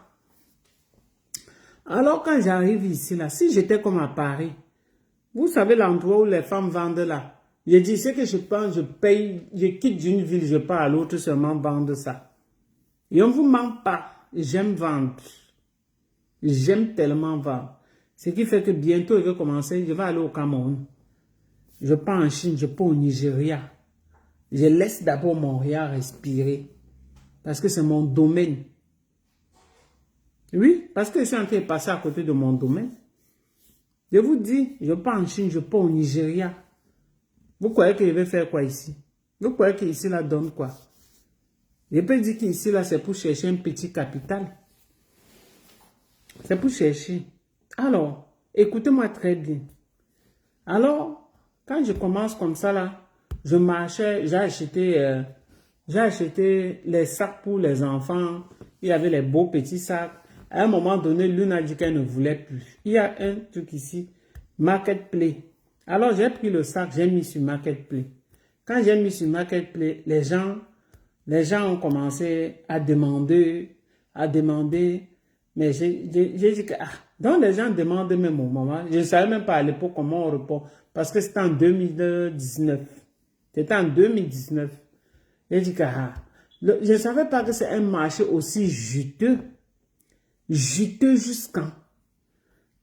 Alors quand j'arrive ici là, si j'étais comme à Paris, vous savez l'endroit où les femmes vendent là, je dis ce que je pense, je paye, je quitte d'une ville, je pars à l'autre seulement vendre ça. Et on ne vous ment pas, j'aime vendre. J'aime tellement vendre. Ce qui fait que bientôt je vais commencer, je vais aller au Cameroun. Je pars en Chine, je pars au Nigeria. Je laisse d'abord Montréal respirer. Parce que c'est mon domaine. Oui, parce que je suis en train de passer à côté de mon domaine. Je vous dis, je pars en Chine, je pars au Nigeria. Vous croyez que je vais faire quoi ici? Vous croyez qu'ici, là, donne quoi? Je peux dire qu'ici, là, c'est pour chercher un petit capital. C'est pour chercher. Alors, écoutez-moi très bien. Alors, quand je commence comme ça, là, je marchais, j'ai acheté les sacs pour les enfants. Il y avait les beaux petits sacs. À un moment donné, l'une a dit qu'elle ne voulait plus. Il y a un truc ici, Marketplace. Alors, j'ai pris le sac, j'ai mis sur Marketplace. Quand j'ai mis sur Marketplace, les gens ont commencé à demander. Mais j'ai dit que, donc les gens demandent même au moment. Je ne savais même pas à l'époque comment on répond. Parce que c'était en 2019. C'était en 2019. J'ai dit que, je ne savais pas que c'est un marché aussi juteux. Juteux jusqu'en.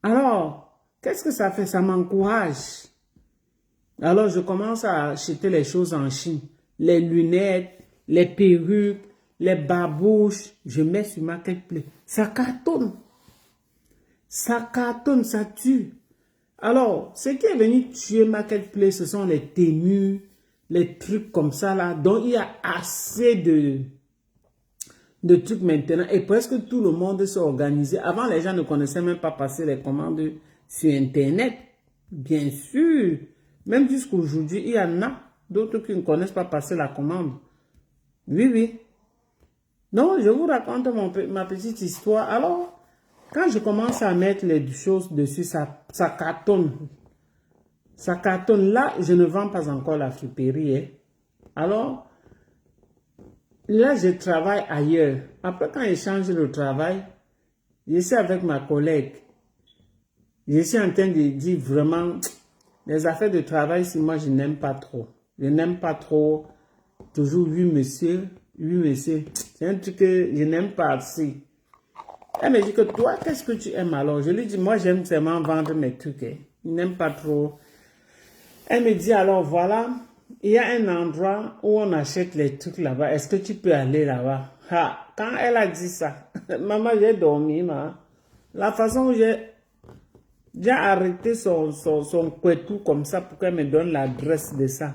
Alors, qu'est-ce que ça fait? Ça m'encourage. Alors, je commence à acheter les choses en Chine. Les lunettes, les perruques, les babouches. Je mets sur Marketplace. Ça cartonne. Ça cartonne, ça tue. Alors, ce qui est venu tuer Marketplace, ce sont les tenues, les trucs comme ça là. Donc, il y a assez de trucs maintenant. Et presque tout le monde s'est organisé. Avant, les gens ne connaissaient même pas passer les commandes sur Internet. Bien sûr. Même jusqu'aujourd'hui, il y en a d'autres qui ne connaissent pas passer la commande. Oui, oui. Donc, je vous raconte ma petite histoire. Alors, quand je commence à mettre les choses dessus, ça cartonne. Ça cartonne. Là, je ne vends pas encore la friperie. Hein. Alors, là, je travaille ailleurs. Après, quand je change de travail, je suis avec ma collègue. Je suis en train de dire vraiment, les affaires de travail, si moi, je n'aime pas trop. Je n'aime pas trop. Toujours, oui, monsieur. Oui, monsieur. C'est un truc que je n'aime pas assez. Elle me dit que toi, qu'est-ce que tu aimes alors? Je lui dis, moi, j'aime seulement vendre mes trucs. Hein. Je n'aime pas trop. Elle me dit, alors voilà, il y a un endroit où on achète les trucs là-bas. Est-ce que tu peux aller là-bas? Ah, quand elle a dit ça, maman, j'ai dormi, ma. La façon où j'ai arrêté son couetou comme ça pour qu'elle me donne l'adresse de ça.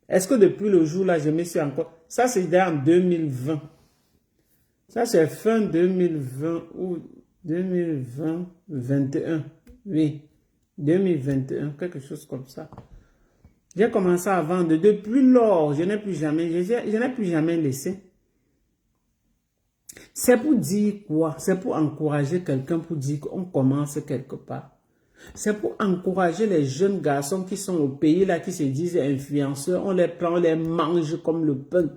Est-ce que depuis le jour-là, je me suis encore... Ça, c'était en 2020. Ça, c'est fin 2020 ou 2020, 21. Oui, 2021, quelque chose comme ça. J'ai commencé à vendre. Depuis lors, je n'ai plus jamais laissé. C'est pour dire quoi? C'est pour encourager quelqu'un, pour dire qu'on commence quelque part. C'est pour encourager les jeunes garçons qui sont au pays là, qui se disent influenceurs. On les prend, on les mange comme le pain.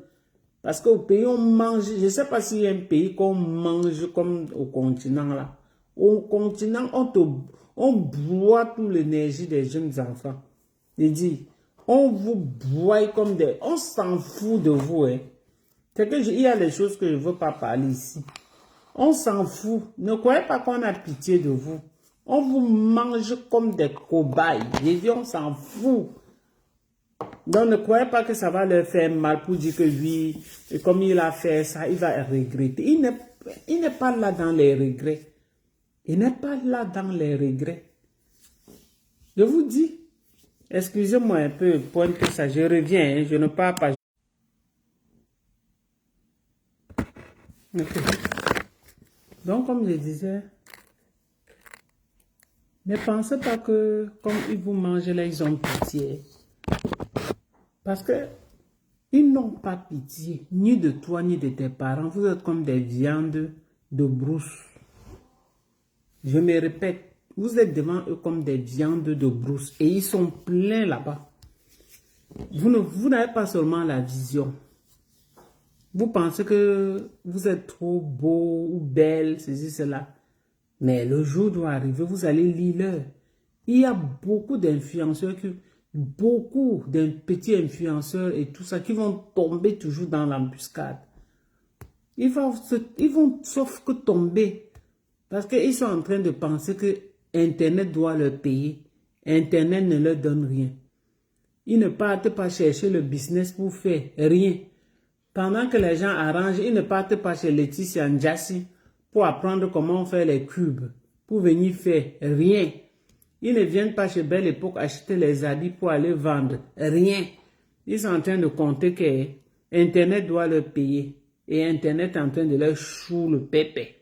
Parce qu'au pays, on mange. Je ne sais pas s'il y a un pays qu'on mange comme au continent là. Au continent, on boit toute l'énergie des jeunes enfants. Je dis, on vous boit comme des... On s'en fout de vous. Hein. Il y a des choses que je ne veux pas parler ici. On s'en fout. Ne croyez pas qu'on a pitié de vous. On vous mange comme des cobayes. Je dis, on s'en fout. Donc, ne croyez pas que ça va leur faire mal pour dire que oui, et comme il a fait ça, il va regretter. Il n'est pas là dans les regrets. Il n'est pas là dans les regrets. Je vous dis, excusez-moi un peu, pointe ça, je reviens, hein, je ne parle pas. Okay. Donc, comme je disais, ne pensez pas que comme ils vous mangent là, ils ont pitié. Parce que ils n'ont pas pitié, ni de toi, ni de tes parents. Vous êtes comme des viandes de brousse. Je me répète, vous êtes devant eux comme des viandes de brousse. Et ils sont pleins là-bas. Vous n'avez pas seulement la vision. Vous pensez que vous êtes trop beau ou belle, ceci, cela. Mais le jour doit arriver, vous allez lire. Il y a beaucoup d'influenceurs, beaucoup de petits influenceurs et tout ça qui vont tomber toujours dans l'embuscade. Ils vont sauf que tomber. Parce qu'ils sont en train de penser que Internet doit leur payer. Internet ne leur donne rien. Ils ne partent pas chercher le business pour faire rien. Pendant que les gens arrangent, ils ne partent pas chez Laetitia Njassi pour apprendre comment faire les cubes, pour venir faire rien. Ils ne viennent pas chez Belle Époque acheter les habits pour aller vendre rien. Ils sont en train de compter que Internet doit leur payer. Et Internet est en train de leur chou le pépé.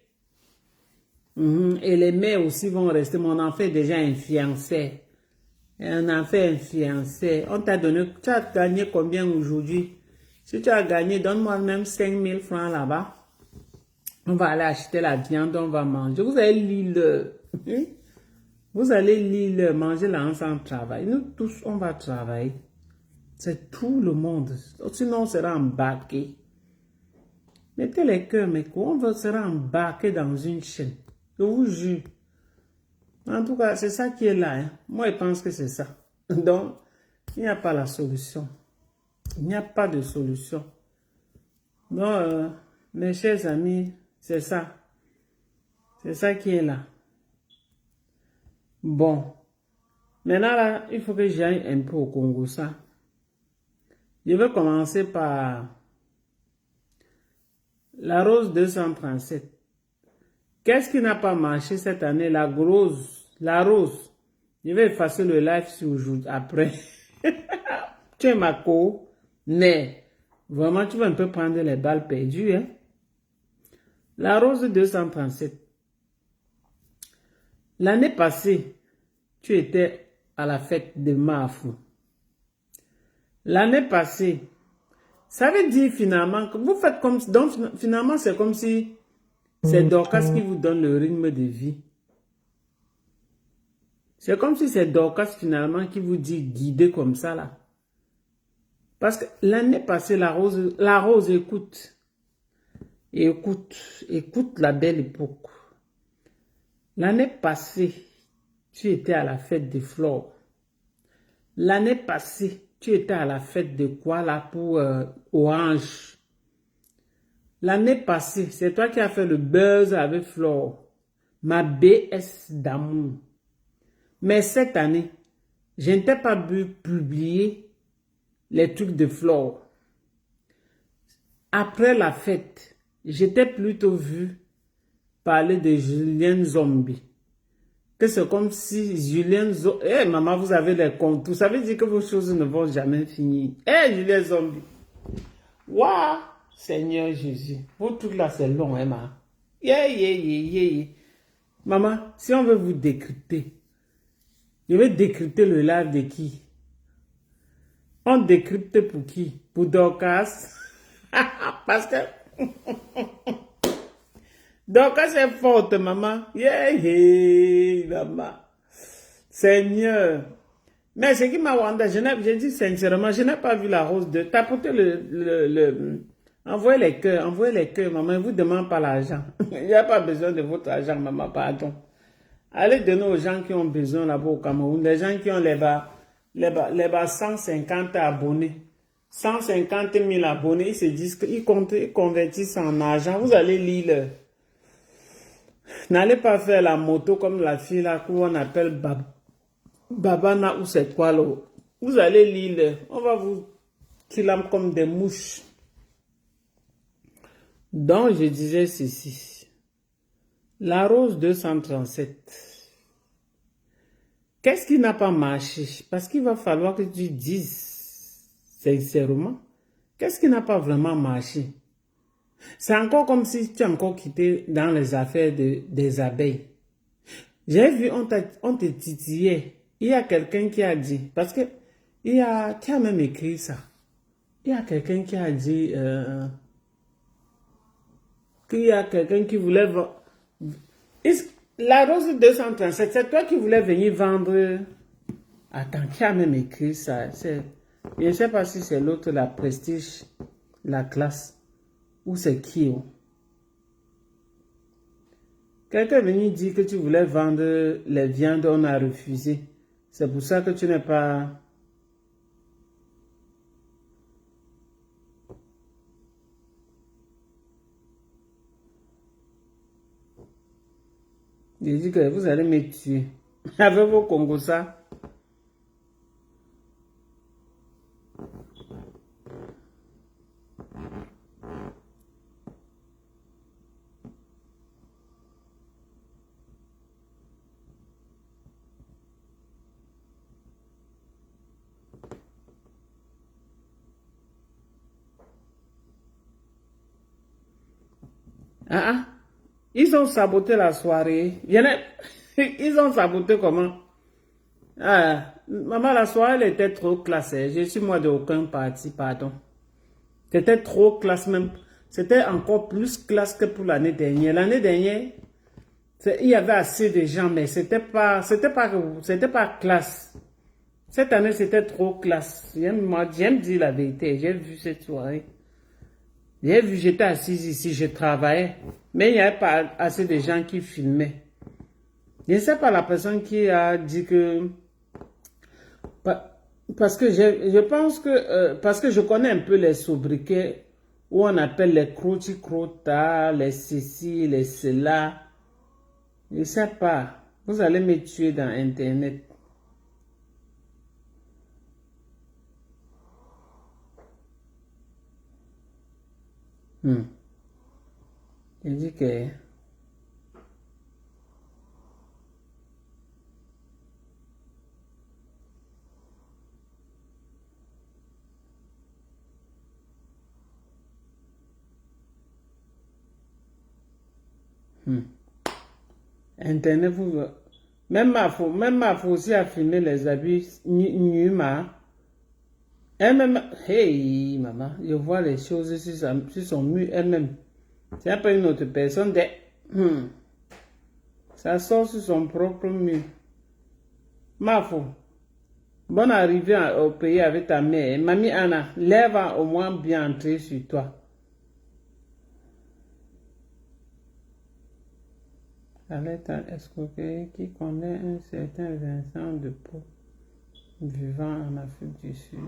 Et les mères aussi vont rester. Mon enfant est déjà influencé. Un enfant influencé. On t'a donné, tu as gagné combien aujourd'hui? Si tu as gagné, donne-moi même 5000 francs là-bas. On va aller acheter la viande, on va manger. Vous allez lire Vous allez lire manger là ensemble, travailler. Nous tous, on va travailler. C'est tout le monde. Sinon, on sera embarqué. Mettez les cœurs, mais on sera embarqué dans une chaîne. Je vous jure. En tout cas, c'est ça qui est là. Hein. Moi, je pense que c'est ça. Donc, il n'y a pas la solution. Il n'y a pas de solution. Donc, mes chers amis, c'est ça. C'est ça qui est là. Bon, maintenant là, il faut que j'aille un peu au Congo, ça. Je vais commencer par la rose 237. Qu'est-ce qui n'a pas marché cette année? La rose. Je vais effacer le live sur aujourd'hui après. Tu es ma co, mais vraiment, tu vas un peu prendre les balles perdues. Hein? La rose 237. L'année passée, tu étais à la fête de Mafou. L'année passée, ça veut dire finalement que vous faites comme... Donc finalement, c'est comme si c'est Dorcas qui vous donne le rythme de vie. C'est comme si c'est Dorcas finalement qui vous dit guider comme ça là. Parce que l'année passée, la rose écoute. Écoute la belle époque. L'année passée, tu étais à la fête des fleurs. L'année passée, tu étais à la fête de quoi là pour Orange. L'année passée, c'est toi qui as fait le buzz avec Flore. Ma BS d'amour. Mais cette année, je ne t'ai pas vu publier les trucs de Flore. Après la fête, je t'ai plutôt vu parler de Julien Zombie. Que c'est comme si Julien Zombie... Eh, maman, vous avez les comptes. Ça veut dire que vos choses ne vont jamais finir. Eh, Julien Zombie. Waouh, Seigneur Jésus. Vos trucs là, c'est long, hein, maman. Yeah. Maman, si on veut vous décrypter, je vais décrypter le live de qui? On décrypte pour qui? Pour Dorcas. Parce que... Dorcas est forte, maman. Maman. Seigneur. Mais ce qui m'a wanda, je dis sincèrement, je n'ai pas vu la rose de... Tapotez envoyez les cœurs, maman. Je ne vous demande pas l'argent. Il n'y a pas besoin de votre argent, maman, pardon. Allez donner aux gens qui ont besoin là-bas au Cameroun. Les gens qui ont les bas 150 abonnés. 150 000 abonnés, ils se disent qu'ils convertissent en argent. Vous allez lire. N'allez pas faire la moto comme la fille là qu'on appelle Babana ou c'est quoi là. Vous allez lire. On va vous killer comme des mouches. Donc je disais ceci. La rose 237. Qu'est-ce qui n'a pas marché? Parce qu'il va falloir que tu dises sincèrement. Qu'est-ce qui n'a pas vraiment marché? C'est encore comme si tu as encore quitté dans les affaires des abeilles. J'ai vu, on te titillait. Il y a quelqu'un qui a dit, parce que qui a même écrit ça. Il y a quelqu'un qui a dit qu'il y a quelqu'un qui voulait vendre. La rose 237, c'est toi qui voulais venir vendre. Attends, qui a même écrit ça? Je ne sais pas si c'est l'autre, la Prestige, la classe. Ou c'est qui? Quelqu'un est venu dire que tu voulais vendre les viandes, on a refusé. C'est pour ça que tu n'es pas... J'ai dit que vous allez me tuer. Avec vos Congosa. Ils ont saboté la soirée. Ils ont saboté comment? Maman, la soirée, elle était trop classée. Je suis moi de aucun parti, pardon. C'était trop classe même. C'était encore plus classe que pour l'année dernière. L'année dernière, il y avait assez de gens, mais c'était pas classe. Cette année, c'était trop classe. J'aime dire la vérité. J'ai vu cette soirée. J'ai vu, j'étais assise ici, je travaillais. Mais il n'y avait pas assez de gens qui filmaient. Je ne sais pas la personne qui a dit que... Parce que je pense que... parce que je connais un peu les sobriquets où on appelle les croti-crota, les ceci, les cela. Je ne sais pas. Vous allez me tuer dans Internet. Il dit que... Internet, même ma fille aussi a filmé les habits nus, elle-même, hey, maman, je vois les choses sur son mur elle-même. C'est pas une autre personne, ça sort sur son propre mur. Ma fille, bonne arrivée au pays avec ta mère. Mamie Anna, l'air va au moins bien entrer sur toi. Alerte à escroquerie qui connaît un certain Vincent de Pau vivant en Afrique du Sud.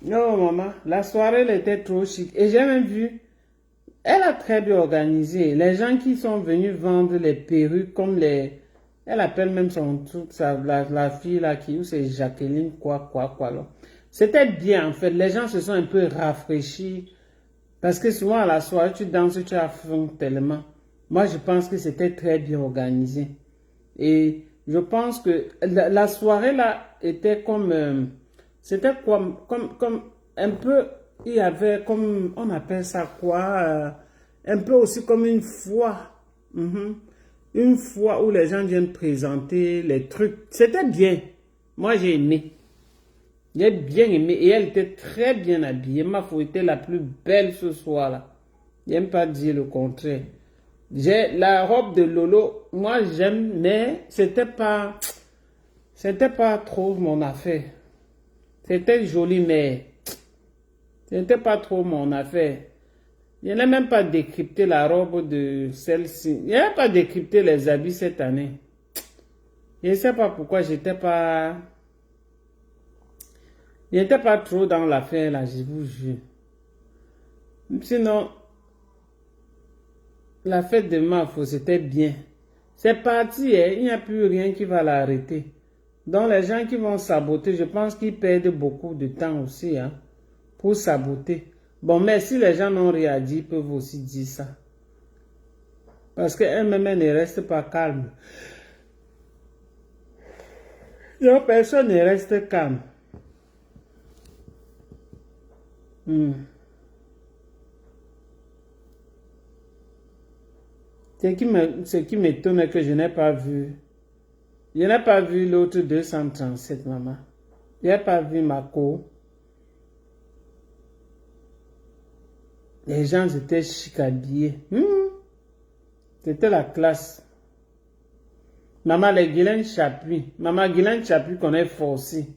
Non, maman, la soirée elle était trop chic. Et j'ai même vu, elle a très bien organisé. Les gens qui sont venus vendre les perruques comme les... Elle appelle même son truc, la fille là, qui, ou c'est Jacqueline, quoi, là. C'était bien, en fait. Les gens se sont un peu rafraîchis. Parce que souvent, à la soirée, tu danses, tu as faim tellement. Moi, je pense que c'était très bien organisé. Et je pense que la soirée là était comme... c'était comme un peu... Il y avait comme... On appelle ça quoi? Un peu aussi comme une foire. Une fois où les gens viennent présenter les trucs. C'était bien. Moi, j'ai aimé. J'ai bien aimé. Et elle était très bien habillée. Ma fille était la plus belle ce soir-là. J'aime pas dire le contraire. J'ai la robe de Lolo. Moi, j'aime, mais c'était pas trop mon affaire. C'était joli, mais c'était pas trop mon affaire. Je n'ai même pas décrypté la robe de celle-ci. Je n'ai pas décrypté les habits cette année. Je ne sais pas pourquoi j'étais pas trop dans l'affaire là, je vous jure. Sinon, la fête de Mafo, c'était bien. C'est parti, il n'y a plus rien qui va l'arrêter. Donc les gens qui vont saboter, je pense qu'ils perdent beaucoup de temps aussi pour saboter. Bon, mais si les gens n'ont rien dit, ils peuvent aussi dire ça. Parce qu'elle-même ne reste pas calme. Donc, personne ne reste calme. Ce qui m'étonne est que je n'ai pas vu. Je n'ai pas vu l'autre 237, maman. Je n'ai pas vu Mako. Les gens étaient chic habillés. C'était la classe. Maman, les Guylaine Chapuis. Maman, Guylaine Chapuis qu'on est forcé.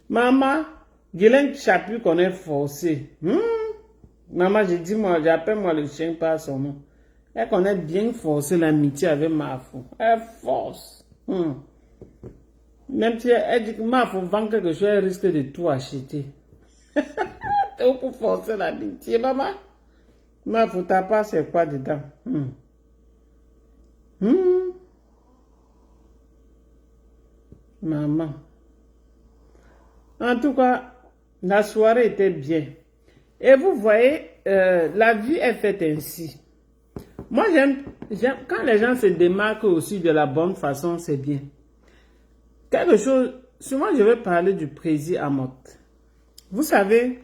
Maman, Guylaine Chapuis qu'on est forcé. Maman, j'ai dit, moi, j'appelle moi le chien par son nom. Elle connaît bien forcé l'amitié avec Mafou. Elle force. Même si elle dit que Mafou vend quelque chose, elle risque de tout acheter. C'est pour forcer l'amitié, maman. Mafou, t'as pas c'est quoi dedans? Maman. En tout cas, la soirée était bien. Et vous voyez, la vie est faite ainsi. Moi, j'aime quand les gens se démarquent aussi de la bonne façon, c'est bien. Quelque chose, souvent je vais parler du président Amotte. Vous savez,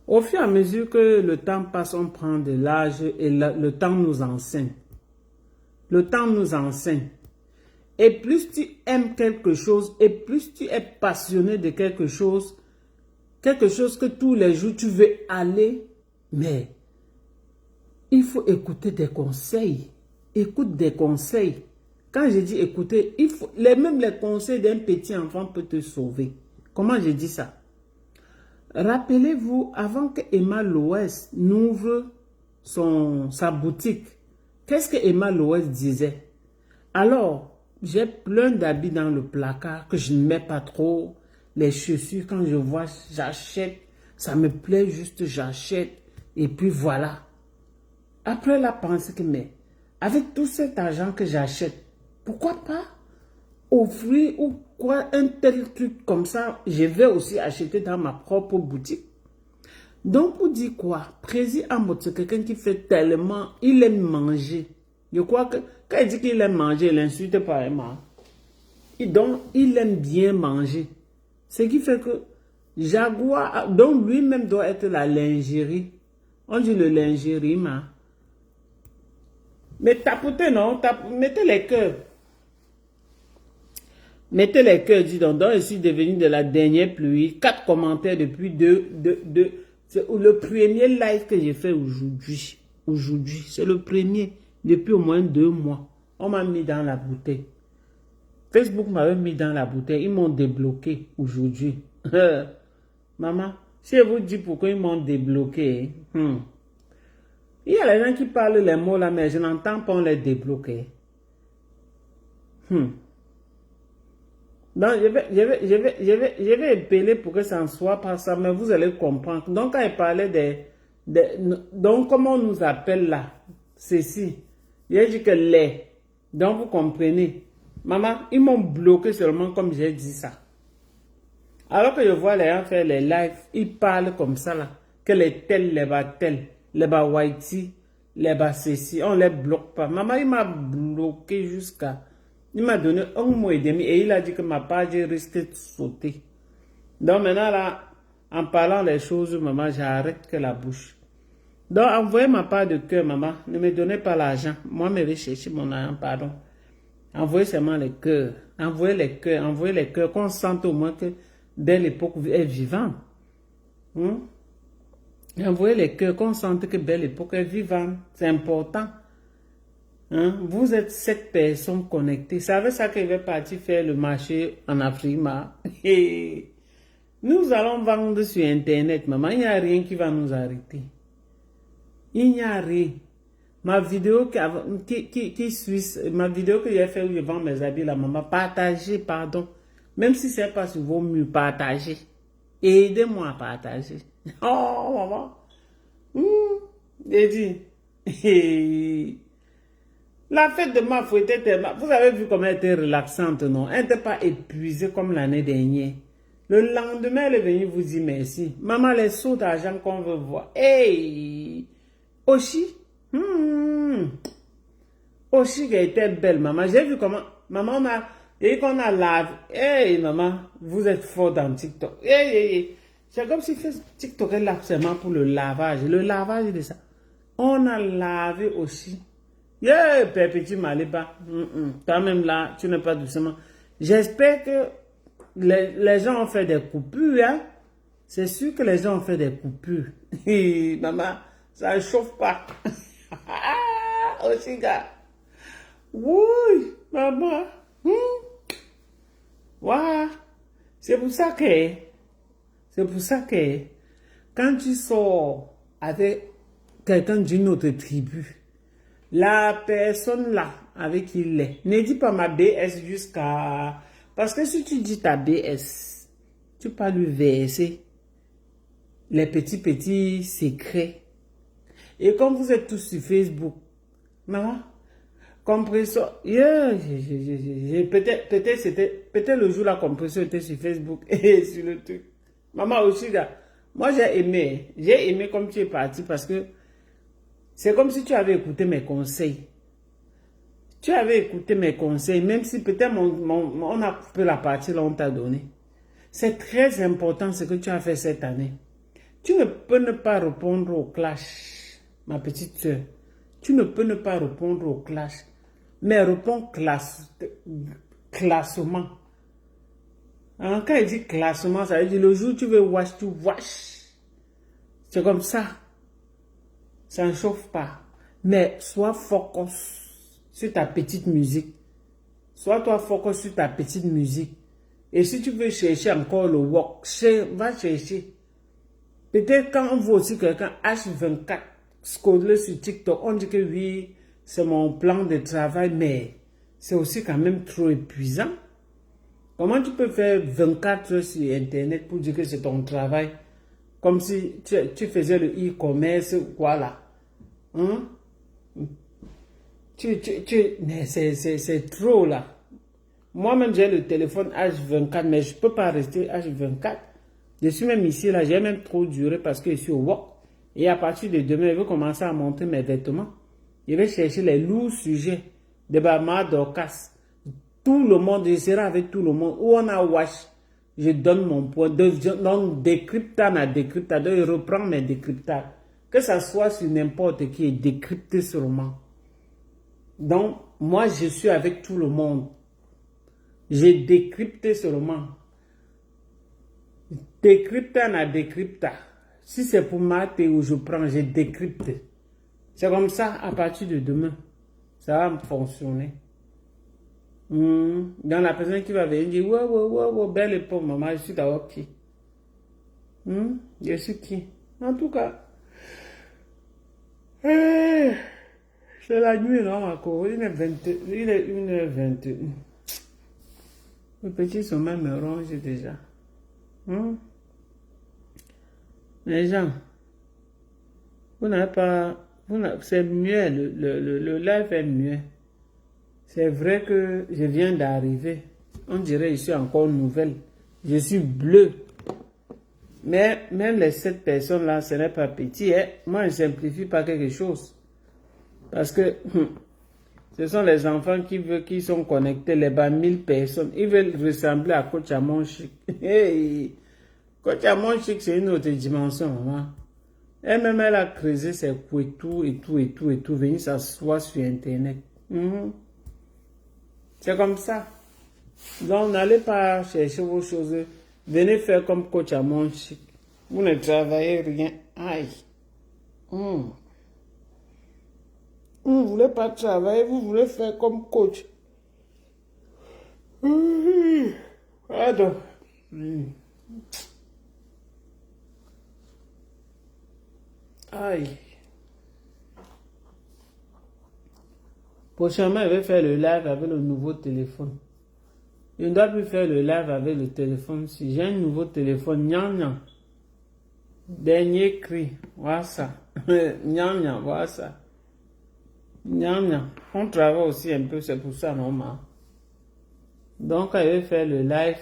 au fur et à mesure que le temps passe, on prend de l'âge et le temps nous enseigne. Le temps nous enseigne. Et plus tu aimes quelque chose, et plus tu es passionné de quelque chose que tous les jours tu veux aller, mais il faut écouter des conseils. Écoute des conseils. Quand je dis écouter, même les conseils d'un petit enfant peuvent te sauver. Comment je dis ça? Rappelez-vous, avant que Emma Loès n'ouvre sa boutique, Qu'est-ce que Emma Loès disait? Alors, j'ai plein d'habits dans le placard que je ne mets pas trop. Les chaussures, quand je vois, j'achète. Ça me plaît juste, j'achète. Et puis voilà. Après, elle a pensé que, mais avec tout cet argent que j'achète, pourquoi pas offrir ou quoi un tel truc comme ça, je vais aussi acheter dans ma propre boutique. Donc, pour dire quoi? Prési Amot, c'est quelqu'un qui fait tellement, il aime manger. Je crois que quand il dit qu'il aime manger, il insulte pas Emma. Donc, il aime bien manger. Ce qui fait que Jaguar, donc lui-même doit être la lingerie. On dit le lingerie, ma. Mais tapotez, non? Mettez les cœurs. Mettez les cœurs, dis donc. Donc, je suis devenu de la dernière pluie. 4 commentaires depuis c'est le premier live que j'ai fait aujourd'hui. Aujourd'hui, c'est le premier. Depuis au moins 2 mois. On m'a mis dans la bouteille. Facebook m'avait mis dans la bouteille. Ils m'ont débloqué aujourd'hui. Maman, si je vous dis pourquoi ils m'ont débloqué. Il y a les gens qui parlent les mots là, mais je n'entends pas les débloquer. Donc, je vais appeler pour que ça en soit pas ça, mais vous allez comprendre. Donc, quand il parlait donc, comment on nous appelle là? Ceci. J'ai dit que les. Donc, vous comprenez. Maman, ils m'ont bloqué seulement comme j'ai dit ça. Alors que je vois les gens faire les lives, ils parlent comme ça là. Que les tels, les bas tels, les bas whitey, les bas ceci, on les bloque pas. Maman, il m'a bloqué jusqu'à... Il m'a donné 1 mois et demi et il a dit que ma page risquait de sauter. Donc maintenant là, en parlant les choses, maman, j'arrête que la bouche. Donc envoyez ma part de cœur, maman. Ne me donnez pas l'argent. Moi, je vais chercher mon argent, pardon. Envoyez seulement les cœurs. Envoyez les cœurs, qu'on sente au moins que Belle Époque est vivante. Envoyez les cœurs, qu'on sente que Belle Époque est vivante. C'est important. Vous êtes 7 personnes connectées. C'est avec ça qu'il va partir faire le marché en Afrique. Nous allons vendre sur Internet, maman. Il n'y a rien qui va nous arrêter. Il n'y a rien. Ma vidéo ma vidéo que j'ai fait où je vends mes habits, la maman, partagez, pardon. Même si c'est pas sur vos murs, partagez. Aidez-moi à partager. Oh, maman. J'ai dit. La fête de ma foi était tellement... Vous avez vu comment elle était relaxante, non? Elle n'était pas épuisée comme l'année dernière. Le lendemain, elle est venue vous dire merci. Maman, les sauts d'argent qu'on veut voir. Hey! Oshi? Oshi qui était belle, maman. J'ai vu comment... Maman, on a... Et qu'on a lavé. Hey, maman, vous êtes fort dans TikTok. Hey. C'est comme si TikTok est là seulement pour le lavage. Le lavage de ça. On a lavé aussi. Yeah, Père Petit Maliba. Toi-même là, tu n'es pas doucement. J'espère que les gens ont fait des coupures. Hein? C'est sûr que les gens ont fait des coupures. Maman, ça ne chauffe pas. Aussi, gars. Oui, maman. Wow. C'est pour ça que quand tu sors avec quelqu'un d'une autre tribu, la personne là avec qui il est, ne dis pas ma BS jusqu'à... Parce que si tu dis ta BS, tu peux lui verser les petits secrets. Et comme vous êtes tous sur Facebook, maman, compression, peut-être le jour la compression était sur Facebook et sur le truc. Maman aussi là, moi j'ai aimé comme tu es parti parce que c'est comme si tu avais écouté mes conseils. Tu avais écouté mes conseils, même si peut-être on a coupé la partie là, on t'a donné. C'est très important ce que tu as fait cette année. Tu ne peux ne pas répondre au clash, ma petite soeur. Tu ne peux ne pas répondre au clash. Mais réponds classement. Quand il dit classement, ça veut dire le jour où tu veux wash, tu wash. C'est comme ça. Ça ne chauffe pas. Mais sois focus sur ta petite musique. Sois-toi focus sur ta petite musique. Et si tu veux chercher encore le work, va chercher. Peut-être quand on voit aussi quelqu'un H24 scroller sur TikTok, on dit que oui, c'est mon plan de travail, mais c'est aussi quand même trop épuisant. Comment tu peux faire 24 heures sur Internet pour dire que c'est ton travail? Comme si tu faisais le e-commerce, voilà. Hein? Mais c'est trop là. Moi-même, j'ai le téléphone H24, mais je ne peux pas rester H24. Je suis même ici, là, j'ai même trop duré parce que je suis au work. Et à partir de demain, je vais commencer à monter mes vêtements. Je vais chercher les lourds sujets de Bama Dorcas. Tout le monde, je serai avec tout le monde. Où on a wash, je donne mon point. Donc, décryptage à décryptage, je reprends mes décryptages. Que ça soit sur n'importe qui, décrypter seulement. Donc, moi, je suis avec tout le monde. J'ai décrypté seulement. Décryptage à décryptage. Si c'est pour mater où je prends, j'ai décrypté. C'est comme ça, à partir de demain, ça va me fonctionner. Dans la personne qui va venir dire, ouais, belle époque, maman, je suis d'abord qui? Je suis qui? En tout cas, c'est la nuit, non, encore. Il est 1h21. Le petit sommeil me ronge déjà. Les gens, vous n'avez pas... C'est mieux, le live est mieux. C'est vrai que je viens d'arriver. On dirait que je suis encore nouvelle. Je suis bleu. Mais même les 7 personnes là, ce n'est pas petit. Hein? Moi, je ne simplifie pas quelque chose. Parce que ce sont les enfants qui sont connectés, les bas 1000 personnes. Ils veulent ressembler à Coach Amon Chic. Hey, Coach Amon Chic, c'est une autre dimension, maman. Elle-même, elle a creusé ses coups et tout, venir s'asseoir sur Internet. C'est comme ça. Donc, n'allez pas chercher vos choses. Venez faire comme Coach Amon Chic. Vous ne travaillez rien. Aïe. Vous ne voulez pas travailler, vous voulez faire comme coach. Pardon. Aïe. Prochainement, je vais faire le live avec le nouveau téléphone. Je ne dois plus faire le live avec le téléphone. Si j'ai un nouveau téléphone, gnan. Dernier cri, voilà ça. Gnan, voilà ça. Gnan. On travaille aussi un peu, c'est pour ça, normal. Donc, je vais faire le live.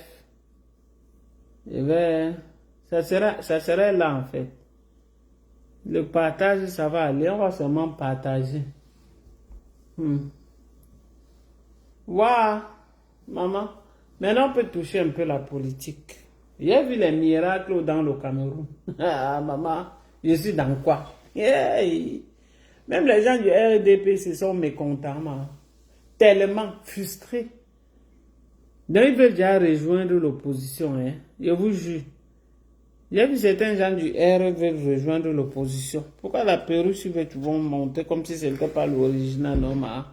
Ça sera là, en fait. Le partage, ça va aller. On va seulement partager. Waouh, maman. Maintenant, on peut toucher un peu la politique. J'ai vu les miracles dans le Cameroun. Ah, maman, je suis dans quoi? Hey. Même les gens du RDP se sont mécontents, maman. Tellement frustrés. Donc, ils veulent déjà rejoindre l'opposition, hein. Je vous jure. J'ai vu certains gens du R veulent rejoindre l'opposition. Pourquoi la perruque vont monter comme si ce n'était pas l'original normal?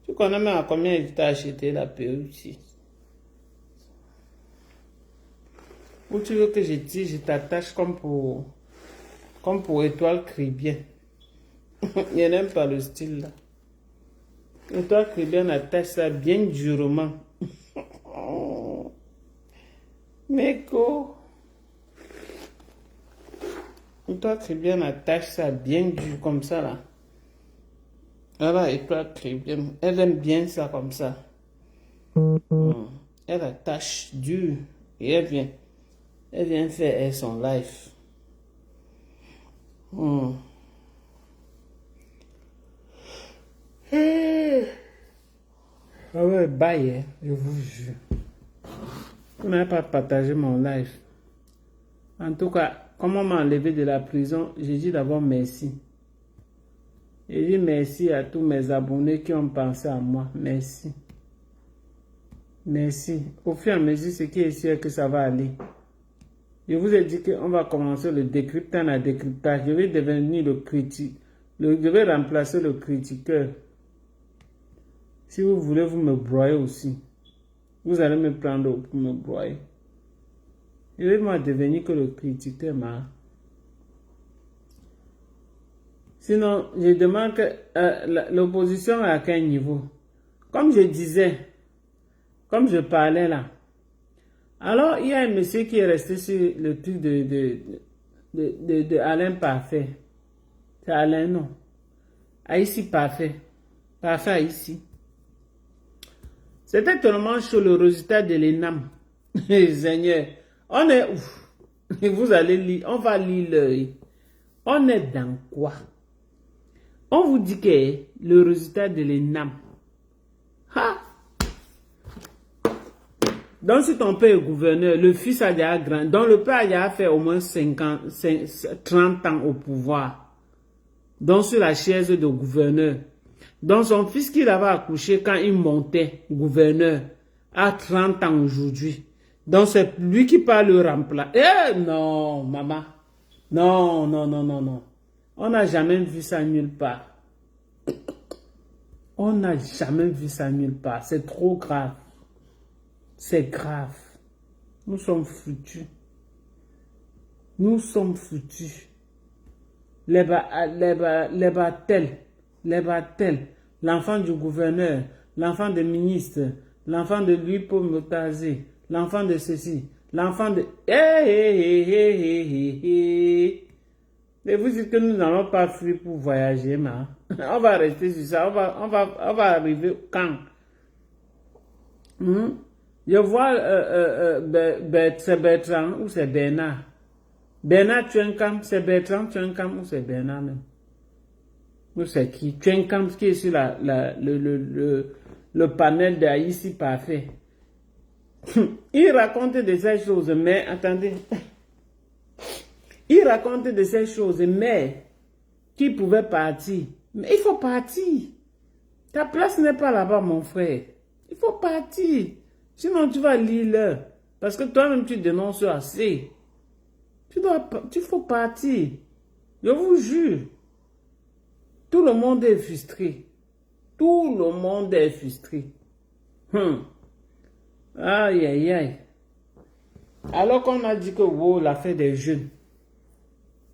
Tu connais même à combien tu t'as acheté la perruque ici? Ou tu veux que je t'attache comme pour Étoile Cribien? Je n'aime pas le style là. Étoile Cribien attache ça bien durement. Meko. Étoile Cribien attache ça bien dur comme ça là. Voilà, Étoile Cribien. Elle aime bien ça comme ça. Elle attache dur. Et elle vient faire son live. Ah ouais, bye, je vous jure. Vous n'avez pas partagé mon live. En tout cas, comme on m'a enlevé de la prison, j'ai dit d'abord merci. J'ai dit merci à tous mes abonnés qui ont pensé à moi. Merci. Merci. Au fur et à mesure, ce qui est sûr que ça va aller. Je vous ai dit qu'on va commencer le décryptage à décryptage. Je vais devenir le critique. Je vais remplacer le critiqueur. Si vous voulez, vous me broyez aussi. Vous allez me prendre pour me broyer. Je vais moi devenir que le critiqueur, Sinon, je demande que l'opposition à quel niveau? Comme je disais, comme je parlais là. Alors, il y a un monsieur qui est resté sur le truc de Alain Parfait. C'est Alain, non. Haïti Parfait. Parfait Haïti. C'était tellement chaud le résultat de l'ENAM. Seigneur, on est ouf. Vous allez lire, on va lire l'œil. On est dans quoi? On vous dit que le résultat de l'ENAM. Ha! Donc si ton père est gouverneur, le fils a déjà grand, donc le père a déjà fait au moins 30 ans au pouvoir. Donc sur la chaise de gouverneur. Donc son fils qu'il avait accouché quand il montait gouverneur a 30 ans aujourd'hui. Donc c'est lui qui parle le remplace. Eh non, maman. Non, non, non, non, non. On n'a jamais vu ça nulle part. On n'a jamais vu ça nulle part. C'est trop grave. C'est grave. Nous sommes foutus. Nous sommes foutus. Les battels, l'enfant du gouverneur, l'enfant du ministre, l'enfant de lui pour Moutazé, l'enfant de ceci, l'enfant de... Et vous dites que nous n'allons pas fuir pour voyager, mais on va rester sur ça, on va arriver quand? Je vois, c'est Bertrand ou c'est Bernard. Bernard Tchenkam, c'est Bertrand Tchenkam ou c'est Bernard même? Ou c'est qui? Tchenkam qui est sur le panel de Haïti Parfait. Il raconte de ces choses, mais attendez. Il raconte de ces choses, mais qui pouvait partir. Mais il faut partir. Ta place n'est pas là-bas, mon frère. Il faut partir. Sinon, tu vas lire l'heure. Parce que toi-même, tu dénonces assez. Tu faut partir. Je vous jure. Tout le monde est frustré. Tout le monde est frustré. Aïe, aïe, aïe. Alors qu'on a dit que, wow, l'affaire des jeunes.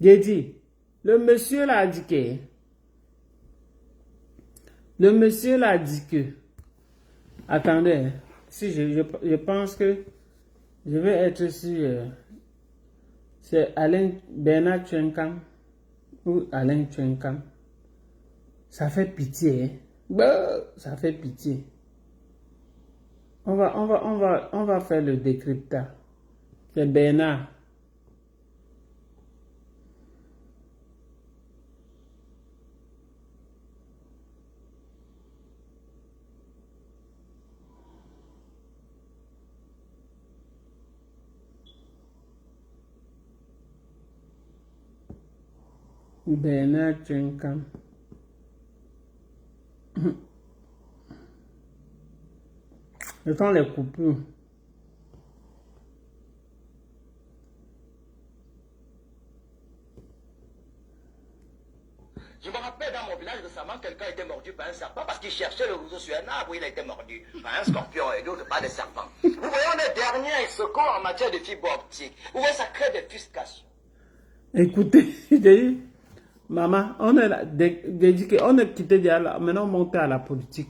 J'ai dit, le monsieur l'a dit que, attendez, hein, si je pense que je vais être sur, c'est Alain Bernard Tchenkam ou Alain Tchenkam. Ça fait pitié, hein? Bah, ça fait pitié. On va faire le décryptage. C'est Bernard. Bernard Tchenkam. Ce sont les coupures. Je me rappelle dans mon village récemment, quelqu'un était mordu par un serpent parce qu'il cherchait le roseau sur un arbre où il a été mordu par un scorpion et d'autres par des serpents. Vous voyez, on est dernier secours en matière de fibre optique. Vous voyez, ça crée des frustrations. Écoutez, j'ai dit, maman, on est là, on est quitté déjà là, maintenant on monte à la politique.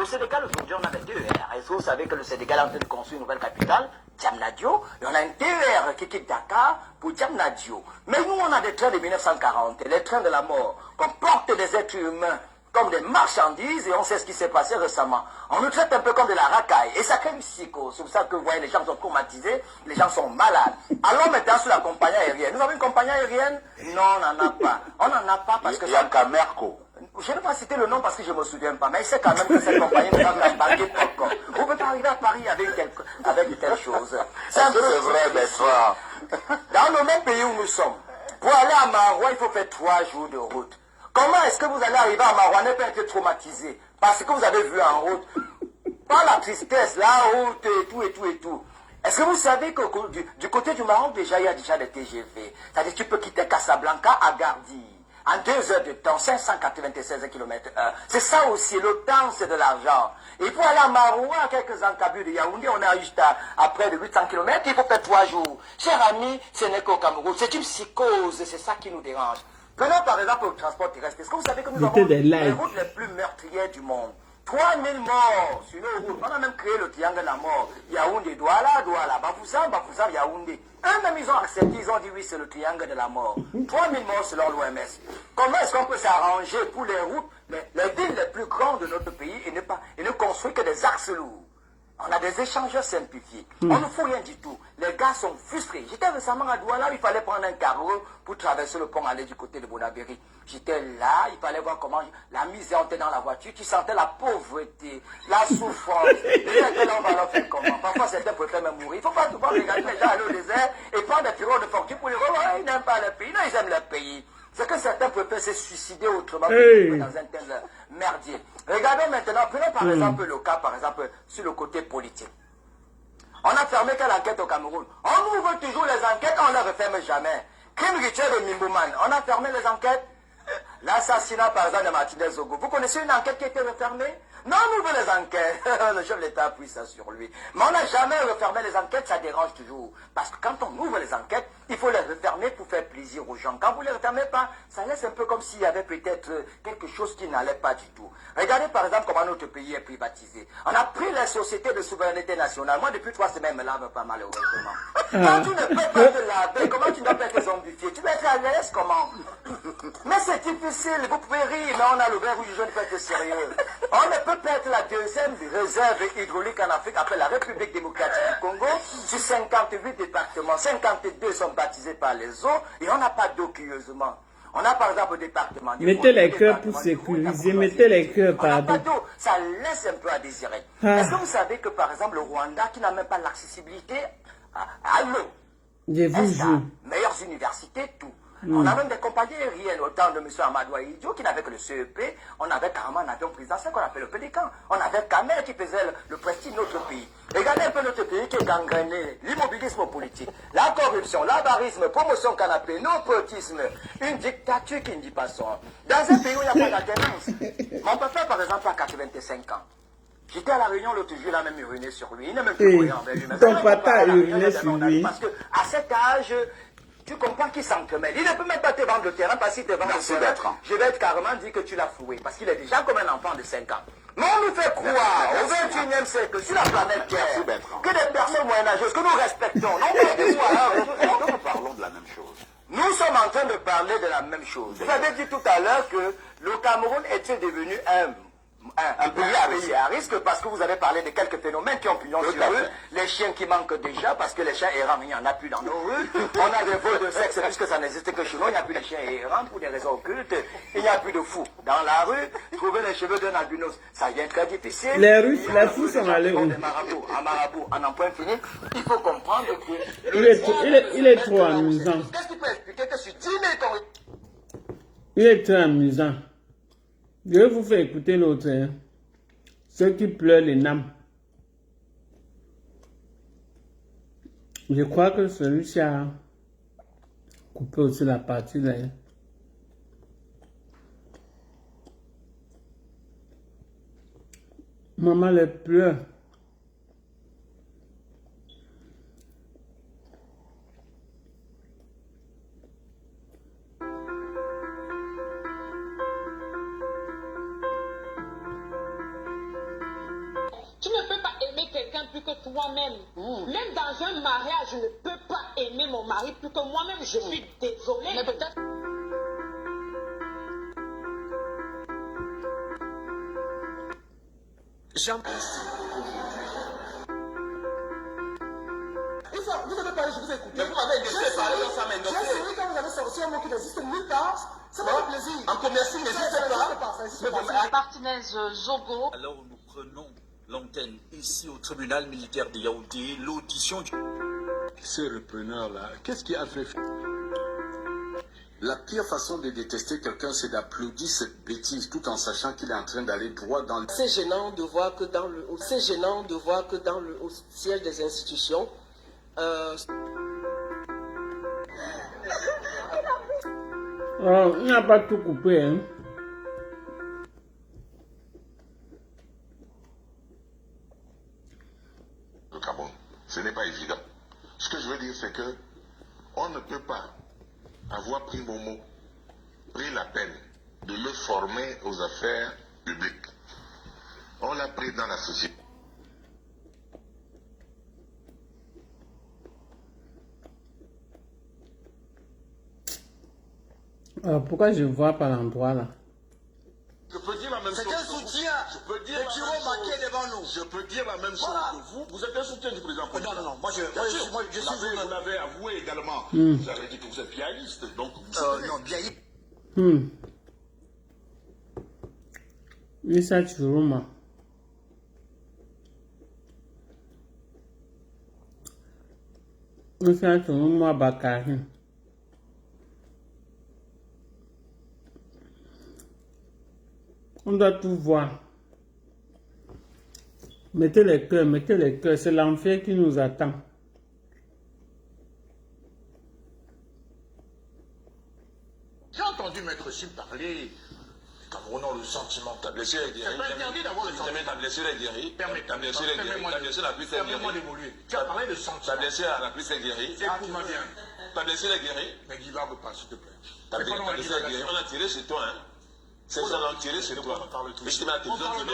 Au Sénégal, aujourd'hui, on a des TER. Et vous savez que le Sénégal est en train de construire une nouvelle capitale, Diamnadio. Et on a un TER qui quitte Dakar pour Diamnadio. Mais nous, on a des trains de 1940, les trains de la mort, qu'on porte des êtres humains comme des marchandises, et on sait ce qui s'est passé récemment. On nous traite un peu comme de la racaille, et ça crée une psychose. C'est pour ça que vous voyez, les gens sont traumatisés, les gens sont malades. Allons maintenant sur la compagnie aérienne. Nous avons une compagnie aérienne? Non, on n'en a pas. On n'en a pas parce que... Il y a Camerco. Je ne vais pas citer le nom parce que je ne me souviens pas, mais il sait quand même que cette compagnie ne va pas embarquer popcorn. Vous ne pouvez pas arriver à Paris avec telle chose. C'est vrai, mais ça. Dans le même pays où nous sommes, pour aller à Maroua, il faut faire 3 jours de route. Comment est-ce que vous allez arriver à Maroua ne pas être traumatisé parce que vous avez vu en route, pas la tristesse, la route et tout et tout et tout. Est-ce que vous savez que du côté du Maroc, déjà, il y a déjà des TGV. C'est-à-dire que tu peux quitter Casablanca à Gardi. En 2 heures de temps, 596 km/h. C'est ça aussi, le temps c'est de l'argent. Et pour aller à Maroua, quelques encablures de Yaoundé, on a juste à près de 800 km, il faut faire 3 jours. Chers amis, ce n'est qu'au Cameroun, c'est une psychose, c'est ça qui nous dérange. Prenons par exemple le transport terrestre. Est-ce que vous savez que nous avons les routes les plus meurtrières du monde? 3000 morts sur nos routes. On a même créé le triangle de la mort. Yaoundé, Douala, Douala, Bafoussam, Bafoussam, Yaoundé. Même ils ont accepté, ils ont dit oui, c'est le triangle de la mort. 3000 morts selon l'OMS. Comment est-ce qu'on peut s'arranger pour les routes, les villes les plus grandes de notre pays et ne construire que des axes lourds? On a des échangeurs simplifiés. On ne fout rien du tout. Les gars sont frustrés. J'étais récemment à Douala, il fallait prendre un cargo pour traverser le pont, aller du côté de Bonabéry. J'étais là, il fallait voir comment la misère était dans la voiture. Tu sentais la pauvreté, la souffrance. Les gens étaient là, on va leur faire comment? Parfois, certains préfèrent même mourir. Il ne faut pas souvent regarder les gens aller au désert et prendre des pirogues de fortune pour les revoir. Ils n'aiment pas le pays. Non, ils aiment le pays. C'est que certains préfèrent se suicider autrement que dans un tel merdier. Regardons maintenant, prenons par exemple le cas, par exemple, sur le côté politique. On a fermé quelle enquête au Cameroun? On ouvre toujours les enquêtes, on ne les referme jamais. Crime rituel de Mimbouman, on a fermé les enquêtes. L'assassinat par exemple de Martinez Zogo. Vous connaissez une enquête qui a été refermée? Non, on ouvre les enquêtes. Le chef de l'État appuie ça sur lui. Mais on n'a jamais refermé les enquêtes, ça dérange toujours. Parce que quand on ouvre les enquêtes, il faut les refermer pour faire plaisir aux gens. Quand vous ne les refermez pas, ça laisse un peu comme s'il y avait peut-être quelque chose qui n'allait pas du tout. Regardez par exemple comment notre pays est privatisé. On a pris les sociétés de souveraineté nationale. Moi, depuis 3 semaines, je me lave pas malheureusement. Quand tu ne peux pas te laver, comment tu ne dois pas te zombifier? Tu vas être à l'aise comment? Mais c'est difficile, vous pouvez rire, mais on a le verre rouge jaune, il faut être sérieux. On ne peut pas être la deuxième réserve hydraulique en Afrique après la République démocratique du Congo. Sur 58 départements, 52 sont baptisés par les eaux et on n'a pas d'eau curieusement. On a par exemple des départements. Mettez les cœurs pour sécuriser, mettez les cœurs pardon. Ça laisse un peu à désirer. Est-ce que vous savez que par exemple le Rwanda, qui n'a même pas l'accessibilité à l'eau, je vous jure, meilleures universités, tout. On a même des compagnies aériennes au temps de M. Amadou Ahidjo qui n'avait que le CEP. On avait carrément un avion présidentiel qu'on appelle le Pélican. On avait Kamer qui faisait le prestige de notre pays. Regardez un peu notre pays qui est gangréné. L'immobilisme politique, la corruption, l'avarisme, promotion canapé, népotisme, une dictature qui ne dit pas son. Dans un pays où il n'y a pas d'alternance. Mon papa, par exemple, a 85 ans. J'étais à la Réunion l'autre jour, il a même uriné sur lui. Il n'a même plus courir envers lui. Ton papa a uriné sur lui. Parce qu'à cet âge, tu comprends qu'il s'entremêle. Il ne peut même pas te vendre le terrain parce qu'il te vend le terrain. Je vais être carrément dit que tu l'as foué. Parce qu'il est déjà comme un enfant de 5 ans. Mais on nous fait croire au 21e siècle sur la planète Terre que des personnes moyenâgeuses que nous respectons. Non, Nous parlons de la même chose. nous sommes en train de parler de la même chose. Vous avez dit tout à l'heure que le Cameroun était devenu un pays à risque parce que vous avez parlé de quelques phénomènes qui ont pignon sur eux. Les chiens qui manquent déjà parce que les chiens errants, il n'y en a plus dans nos rues. On a des vols de sexe puisque ça n'existe que chez nous. Il n'y a plus de chiens errants pour des raisons occultes. Il n'y a plus de fous dans la rue. Trouver les cheveux d'un albinos, ça devient très difficile. Les fous sont allés où? En marabout, en point fini. Il faut comprendre que... Il est trop amusant. Qu'est-ce qui peut expliquer que sur 10 000 Il est très amusant. Je vais vous faire écouter l'autre. Hein. Ceux qui pleurent les names. Je crois que celui-ci a coupé aussi la partie là. Hein. Maman les pleure. Tu ne peux pas aimer quelqu'un plus que toi-même. Même dans un mariage, je ne peux pas aimer mon mari plus que moi-même. Je suis désolée. Mais peut-être... Vous avez parlé, je vous ai écouté. Mais vous m'avez laissé parler dans sa main. J'ai souri quand vous avez sorti un mot qui n'existe nulle part. Ça m'a fait plaisir. En commerce, il n'existe pas. Martinez Zogo. Alors nous prenons l'antenne ici au tribunal militaire de Yaoundé, l'audition du... Ce repreneur-là, qu'est-ce qui a fait? La pire façon de détester quelqu'un, c'est d'applaudir cette bêtise tout en sachant qu'il est en train d'aller droit dans le... C'est gênant de voir que dans le au siège des institutions, Oh, il n'a pas tout coupé, hein. Le Gabon, ce n'est pas évident. Ce que je veux dire, c'est que on ne peut pas avoir pris Momo, pris la peine de le former aux affaires publiques. On l'a pris dans la société. Alors, pourquoi je vois par l'endroit là? Je peux dire la même chose. C'est un soutien. Je peux dire Et la tu même vas chose. marquer devant nous. Je peux dire la même chose Voilà. que vous. Vous êtes un soutien du président. Non, non, non. Moi, je Bien sûr. suis Vous l'avez avoué également. Hmm. Vous avez dit que vous êtes pianiste. Donc, non, bien. Lisa Churuma. Lisa Churuma Bakari. On doit tout voir. Mettez les cœurs, c'est l'enfer qui nous attend. j'ai entendu Maître Sim parler. Camerounais le sentiment. Ta blessure est guérie. C'est pas interdit d'avoir le sentiment. Ta blessure est guérie. Ta blessure est guérie. Ta blessure la plus est guérie. Permets-moi d'évoluer. Tu as parlé de sentiment. Ta blessure la plus est guérie. Écoute-moi bien. Ta blessure est guérie. Mais divague pas, s'il te plaît. Ta blessure est guérie. On a tiré sur toi, hein. C'est ça, on a tiré sur toi. Mais je te mets à tes On parle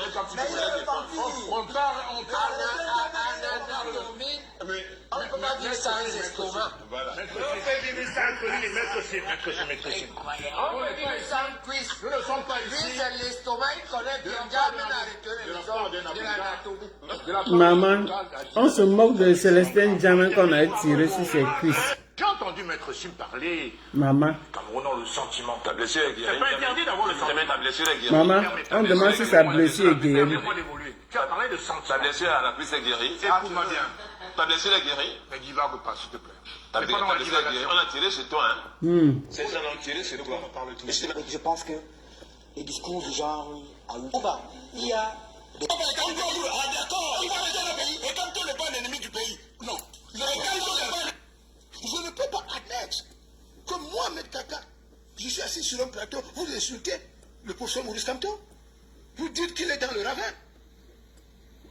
mais on peut pas dire ça sans estomac. voilà. On peut dire sans cuisse. Nous ne sommes pas ici. Cuisse, c'est l'estomac, il connaît bien. De la Maman, on se moque de Célestin Jamin qu'on a tiré sur ses cuisses. J'ai entendu Maître Sim parler. Maman, Camerounais le sentiment. Ta blessure est guérie. C'est pas interdit d'avoir le sentiment. Ta blessure est guérie. maman, on demande si sa blessure est guérie. Permets-moi d'évoluer. Tu as parlé de sentiment. Ta blessure la plus est guérie. Écoute-moi bien. Ta blessure est guérie. Mais divague pas, s'il te plaît. Ta blessure est guérie. On a tiré sur toi, hein. C'est ça, on a tiré sur toi. Je pense que les discours du genre, il y a Ah d'accord, il va rester le pays. Et comme tout n'est pas l'ennemi du pays. Non. Je ne peux pas admettre que moi, M. Kaka, je suis assis sur un plateau, vous insultez le professeur Maurice Kamto. Vous dites qu'il est dans le ravin.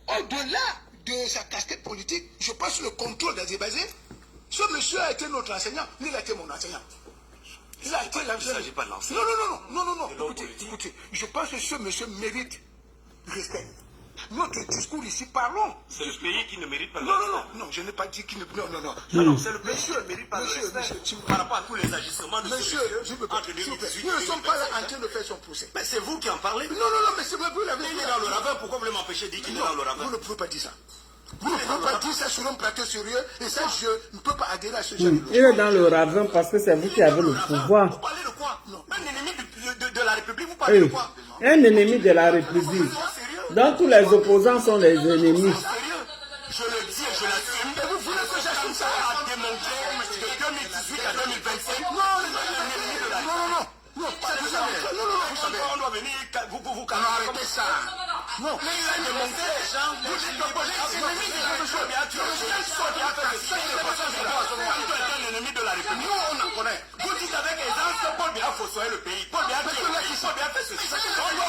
Au-delà de sa casquette politique, je passe le contrôle d'Azerbaïdjan. Ce monsieur a été notre enseignant, mais il a été mon enseignant. Il a été l'enseignant. Il ne s'agit pas de l'enseignant. Non. Écoutez, je pense que ce monsieur mérite respect. Notre discours ici, parlons. C'est le pays qui ne mérite pas le Non, je n'ai pas dit qu'il ne... Non. Non, c'est le pays qui ne mérite pas le respect. Par rapport à tous les agissements de Monsieur, je ne peux pas. Nous ne sommes pas là en train de faire son procès. Mais c'est vous qui en parlez. Non, mais c'est vous l'avez dit. Il est dans le ravin, pourquoi vous le m'empêchez de dire qu'il est dans le ravin? Vous ne pouvez pas dire ça. Vous ne pouvez pas dire ça sur un plateau sérieux, et ça, je ne peux pas adhérer à ce genre de choses. Il est dans le ravin parce que c'est vous qui avez le pouvoir. Vous parlez de quoi? Un ennemi de la République, vous parlez de quoi? Un ennemi de la République. Donc tous les opposants sont des ennemis. Je le dis et je l'assume. Et vous voulez que j'assume ça à démontrer de 2018 à 2025? Non, vous savez, on doit venir vous calmer. Arrêtez ça. Non, Mais il a démontré les gens. Vous dites que c'est l'ennemi de la République. Nous, on en connaît. Vous dites avec les gens que Paul Biya fossoyait le pays. Paul Biya fait ceci.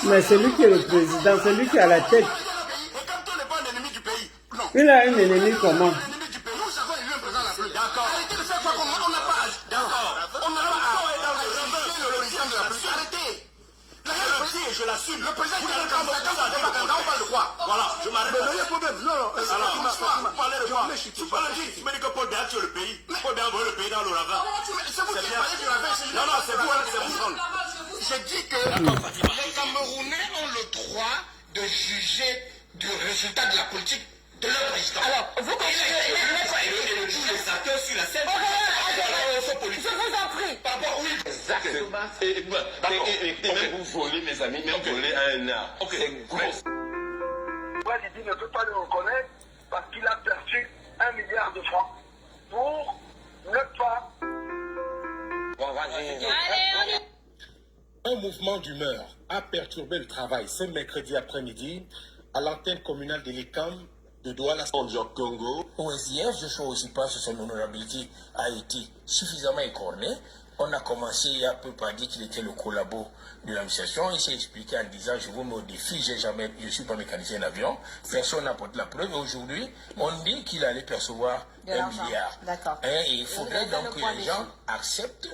Mais c'est lui qui est le président, c'est lui qui a la tête. Et comme tout n'est pas un ennemi du pays. Non. Il a un ennemi comment? L'ennemi du pays. Nous savons élu un président de la République. D'accord. Arrêtez de faire quoi comme on n'a pas. D'accord. On n'a pas dans le président de la République. Arrêtez. Je le dis et je l'assume. Le président de la République. On parle de quoi? Voilà, je m'arrête. mais il y a problème. Non, Alors, vous parlez de quoi? Tu parles de tu me dis que Paul Biya tue le pays. Paul Biya envoie le pays dans le ravin. c'est vous qui parlez du ravin. Non, c'est vous. Je dis que les Camerounais ont le droit de juger du résultat de la politique de leur président. Alors, vous considérez que tous les acteurs sur la scène, je vous en prie. Par rapport, oui. Exactement. Et même vous volez, mes amis, même voler à un art. C'est gros. Didi ne peut pas le reconnaître parce qu'il a perçu 1 milliard de francs pour ne pas. Un mouvement d'humeur a perturbé le travail ce mercredi après-midi à l'antenne communale de l'ICAM de Douala au Congo. Au SDF, je ne sais aussi pas si son honorabilité a été suffisamment écornée. On a commencé il y a peu par dire qu'il était le collabo de l'administration. Il s'est expliqué en disant je vous mets au défi, je ne suis pas mécanicien d'avion. Personne n'a apporté la preuve. Aujourd'hui, on dit qu'il allait percevoir 1 milliard. D'accord. Et il faudrait donc que les gens acceptent,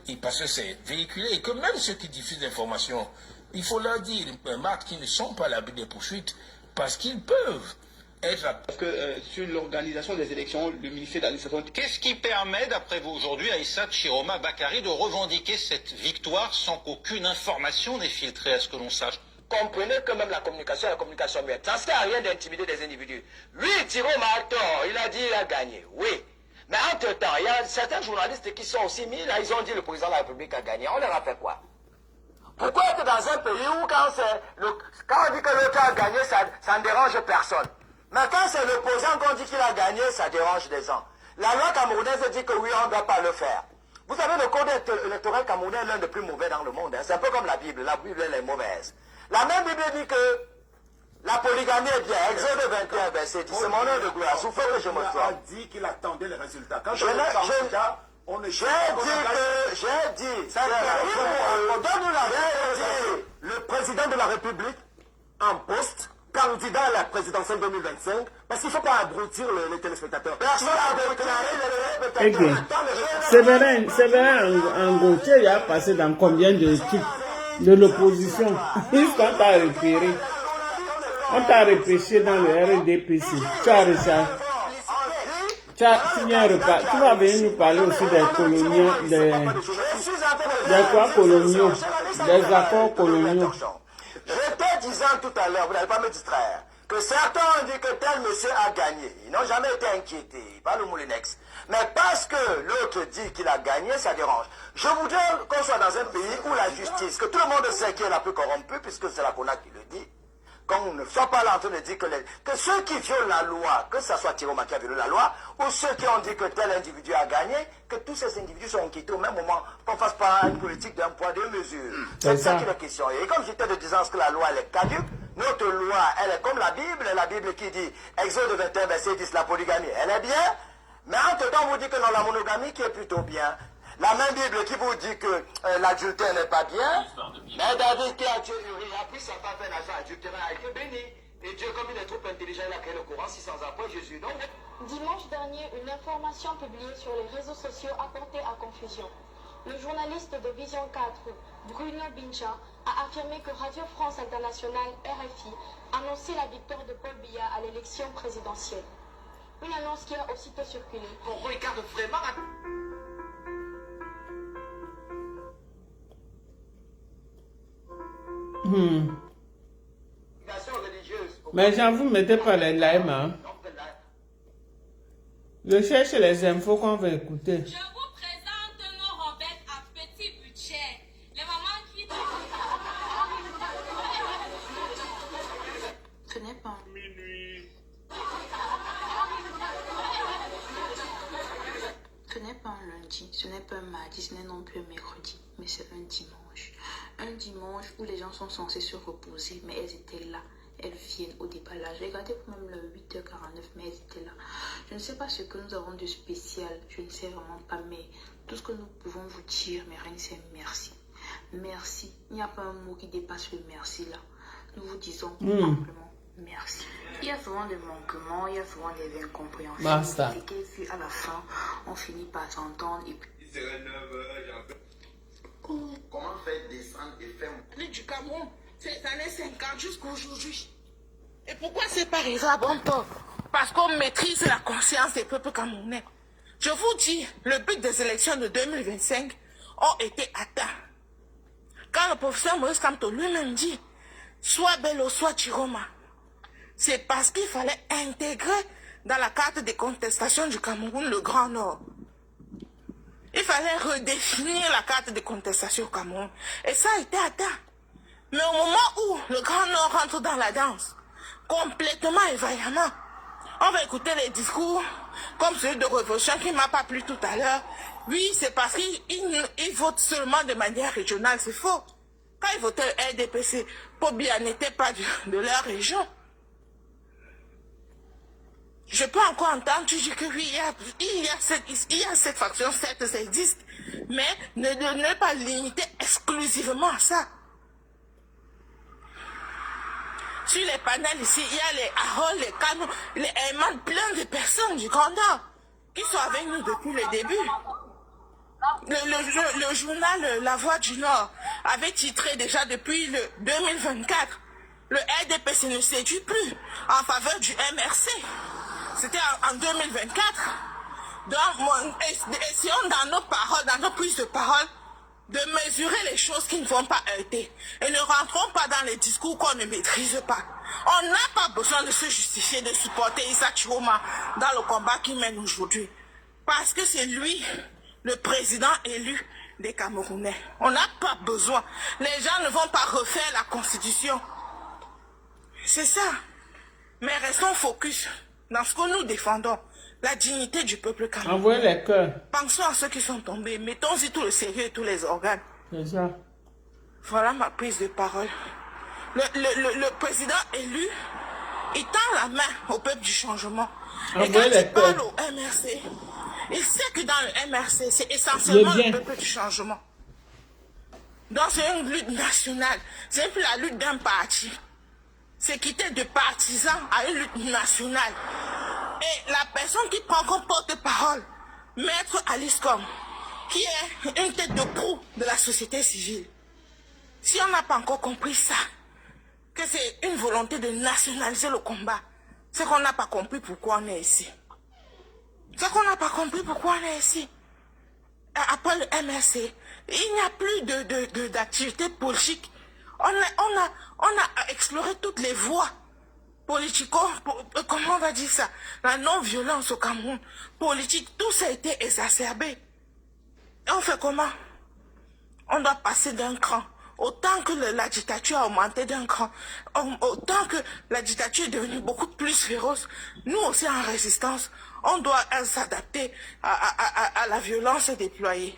et parce que c'est véhiculé, et que même ceux qui diffusent l'information, il faut leur dire, Marc, qu'ils ne sont pas à l'abri des poursuites, parce qu'ils peuvent être... Parce que sur l'organisation des élections, le ministère de l'administration... Qu'est-ce qui permet, d'après vous, aujourd'hui, à Issa Chiroma Bakary de revendiquer cette victoire sans qu'aucune information n'ait filtré, à ce que l'on sache? Comprenez que même la communication muette. Ça ne sert à rien d'intimider des individus. Lui, Chiroma a tort, il a dit qu'il a gagné, oui. Mais entre-temps, il y a certains journalistes qui sont aussi mis, là, ils ont dit le président de la République a gagné. On leur a fait quoi? Pourquoi être dans un pays où quand on dit que l'autre a gagné, ça ne dérange personne? Mais quand c'est l'opposant qu'on dit qu'il a gagné, ça dérange des gens. La loi camerounaise dit que oui, on ne doit pas le faire. Vous savez, le code électoral camerounais est l'un des plus mauvais dans le monde. Hein. C'est un peu comme la Bible. La Bible, elle est mauvaise. La même Bible dit que la polygamie est bien. Exode 21, verset 10. C'est mon nom de gloire. Il faut que je me trompe. Il a dit qu'il attendait les résultats. Quand j'ai dit, le président de la République en poste, candidat à la présidentielle 2025, parce qu'il ne faut pas abrutir les téléspectateurs. Séverin Ngoutier, il a passé dans combien d'équipes de l'opposition? Ils sont à repérer. On t'a repêché dans le RDPC. Tu as reçu. Tu vas venir nous parler aussi des coloniaux, des quoi coloniaux, des accords coloniaux. J'étais disant tout à l'heure, vous n'allez pas me distraire, que certains ont dit que tel monsieur a gagné. Ils n'ont jamais été inquiétés, pas le Moulinex. Mais parce que l'autre dit qu'il a gagné, ça dérange. Je voudrais qu'on soit dans un pays où la justice, que tout le monde sait qui est la plus corrompue, puisque c'est la CONAC qui le dit, qu'on ne soit pas là en train de dire que ceux qui violent la loi, que ce soit Chiroma qui a violé la loi, ou ceux qui ont dit que tel individu a gagné, que tous ces individus sont inquiétés au même moment, qu'on ne fasse pas une politique d'un poids, deux mesures. C'est ça qui est la question. Et comme j'étais de disant que la loi, elle est caduque, notre loi, elle est comme la Bible qui dit, Exode 21, verset 10, la polygamie, elle est bien, mais entre-temps, on vous dit que non, la monogamie qui est plutôt bien. La même Bible qui vous dit que l'adultère n'est pas bien, mais David qui a pris sa femme un agent adultère a été béni. Et Dieu, comme il est trop intelligent, il a créé le Coran 600 ans après Jésus. Donc... Dimanche dernier, une information publiée sur les réseaux sociaux a porté à confusion. Le journaliste de Vision 4, Bruno Bincha, a affirmé que Radio France Internationale, RFI, annonçait la victoire de Paul Biya à l'élection présidentielle. Une annonce qui a aussitôt circulé. On regarde vraiment... Mais j'avoue, mettez pas les limes. Hein. Je cherche les infos qu'on va écouter. Je vous présente nos Robettes à petit budget. Les mamans qui... Ce n'est pas minuit. Ce n'est pas un lundi, ce n'est pas un mardi, ce n'est non plus un mercredi, mais c'est un dimanche. Un dimanche où les gens sont censés se reposer, mais elles étaient là. Elles viennent au déballage. Regardez pour même le 8h49, mais elles étaient là. Je ne sais pas ce que nous avons de spécial, je ne sais vraiment pas, mais tout ce que nous pouvons vous dire, mes reines, c'est merci. Merci. Il n'y a pas un mot qui dépasse le merci là. Nous vous disons simplement merci. Il y a souvent des manquements, il y a souvent des incompréhensions. Basta. Et puis à la fin, on finit par s'entendre et puis... Comment faire descendre et faire... Du Cameroun, ces années 50 jusqu'à aujourd'hui. Et pourquoi c'est pas arrivé à bon port? Parce qu'on maîtrise la conscience des peuples camerounais. Je vous dis, le but des élections de 2025 ont été atteints. Quand le professeur Maurice Kamto lui-même dit, soit Bello, soit Chiroma, c'est parce qu'il fallait intégrer dans la carte des contestations du Cameroun le Grand Nord. Il fallait redéfinir la carte de contestation au Cameroun. Et ça a été atteint. Mais au moment où le Grand Nord rentre dans la danse, complètement et vaillamment, on va écouter les discours comme celui de Révolution qui ne m'a pas plu tout à l'heure. Oui, c'est parce qu'ils votent seulement de manière régionale, c'est faux. Quand ils votaient le RDPC, Pobia n'était pas de leur région. Je peux encore entendre, tu dis que oui, il y a cette faction, certes, ça existe, Mais ne pas limiter exclusivement à ça. Sur les panels ici, il y a les Harold, les Canaux, les Ayman, plein de personnes du Grand Nord qui sont avec nous depuis le début. Le journal La Voix du Nord avait titré déjà depuis le 2024, le RDPC ne séduit plus en faveur du MRC. C'était en 2024. Donc, essayons dans nos paroles, dans nos prises de parole, de mesurer les choses qui ne vont pas heurter. Et ne rentrons pas dans les discours qu'on ne maîtrise pas. On n'a pas besoin de se justifier, de supporter Issa Chiroma dans le combat qu'il mène aujourd'hui. Parce que c'est lui, le président élu des Camerounais. On n'a pas besoin. Les gens ne vont pas refaire la constitution. C'est ça. Mais restons focus dans ce que nous défendons. La dignité du peuple camerounais. Envoyez les cœurs. Pensons à ceux qui sont tombés. Mettons-y tout le sérieux et tous les organes. C'est ça. Voilà ma prise de parole. Le président élu, il tend la main au peuple du changement. Et quand il parle au MRC, il sait que dans le MRC, c'est essentiellement le peuple du changement. Donc c'est une lutte nationale. C'est plus la lutte d'un parti. C'est quitter de partisans à une lutte nationale. Et la personne qui prend comme porte-parole, Maître Alice Com, qui est une tête de proue de la société civile. Si on n'a pas encore compris ça, que c'est une volonté de nationaliser le combat, c'est qu'on n'a pas compris pourquoi on est ici. C'est qu'on n'a pas compris pourquoi on est ici. Après le MRC, il n'y a plus d'activité politique. On a exploré toutes les voies politico, comment on va dire ça, la non-violence au Cameroun, politique, tout ça a été exacerbé. Et on fait comment? On doit passer d'un cran. Autant que la dictature a augmenté d'un cran, autant que la dictature est devenue beaucoup plus féroce, nous aussi en résistance, on doit s'adapter à la violence déployée.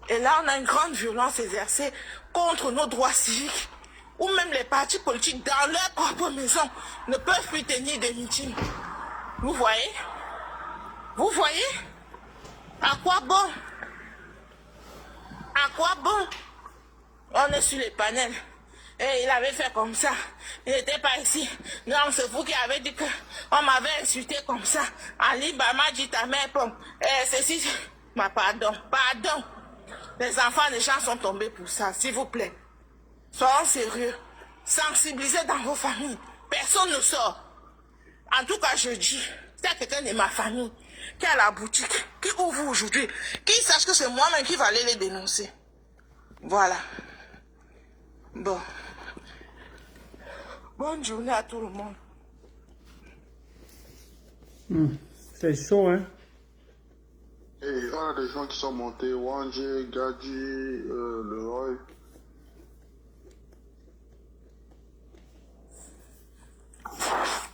Et là, on a une grande violence exercée contre nos droits civiques, où même les partis politiques dans leur propre maison ne peuvent plus tenir des meetings. Vous voyez? Vous voyez? À quoi bon? À quoi bon? On est sur les panels. Et il avait fait comme ça. Il n'était pas ici. Non, c'est vous qui avez dit qu'on m'avait insulté comme ça. Ali Bama dit ta mère pomme. Ceci. Mais pardon, pardon. Les enfants, les gens sont tombés pour ça, s'il vous plaît. Soyons sérieux. Sensibilisez dans vos familles. Personne ne sort. En tout cas, je dis, c'est quelqu'un de ma famille qui a la boutique, qui ouvre aujourd'hui, qui sache que c'est moi-même qui va aller les dénoncer. Voilà. Bon. Bonne journée à tout le monde. C'est chaud, hein? Et on a des gens qui sont montés, Wanje, Gadji, Leroy.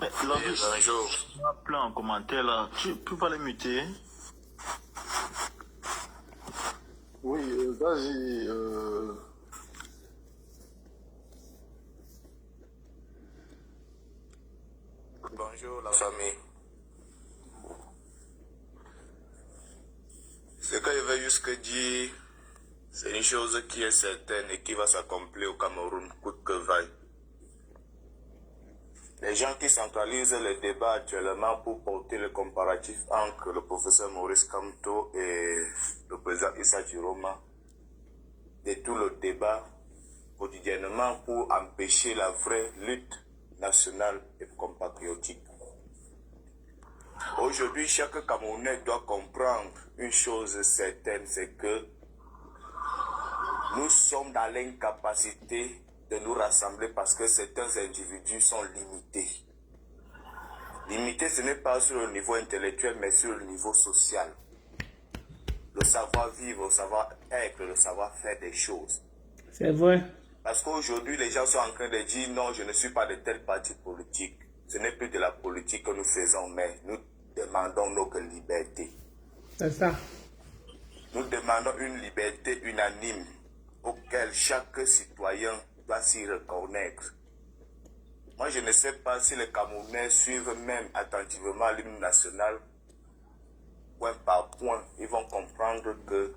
Bonjour. On a plein en commentaire là. Tu peux pas les muter? Oui, vas-y. Bonjour la famille. Ce que je veux juste dire, c'est une chose qui est certaine et qui va s'accomplir au Cameroun, coûte que vaille. Les gens qui centralisent le débat actuellement pour porter le comparatif entre le professeur Maurice Kamto et le président Issa Chiroma détournent le débat quotidiennement pour empêcher la vraie lutte nationale et compatriotique. Aujourd'hui, chaque Camerounais doit comprendre une chose certaine, c'est que nous sommes dans l'incapacité de nous rassembler parce que certains individus sont limités. Limités, ce n'est pas sur le niveau intellectuel, mais sur le niveau social. Le savoir-vivre, le savoir-être, le savoir-faire des choses. C'est vrai. Parce qu'aujourd'hui, les gens sont en train de dire non, je ne suis pas de tel parti politique. Ce n'est plus de la politique que nous faisons, mais nous demandons notre liberté. C'est ça. Nous demandons une liberté unanime auquel chaque citoyen doit s'y reconnaître. Moi, je ne sais pas si les Camerounais suivent même attentivement l'hymne national. Point par point, ils vont comprendre que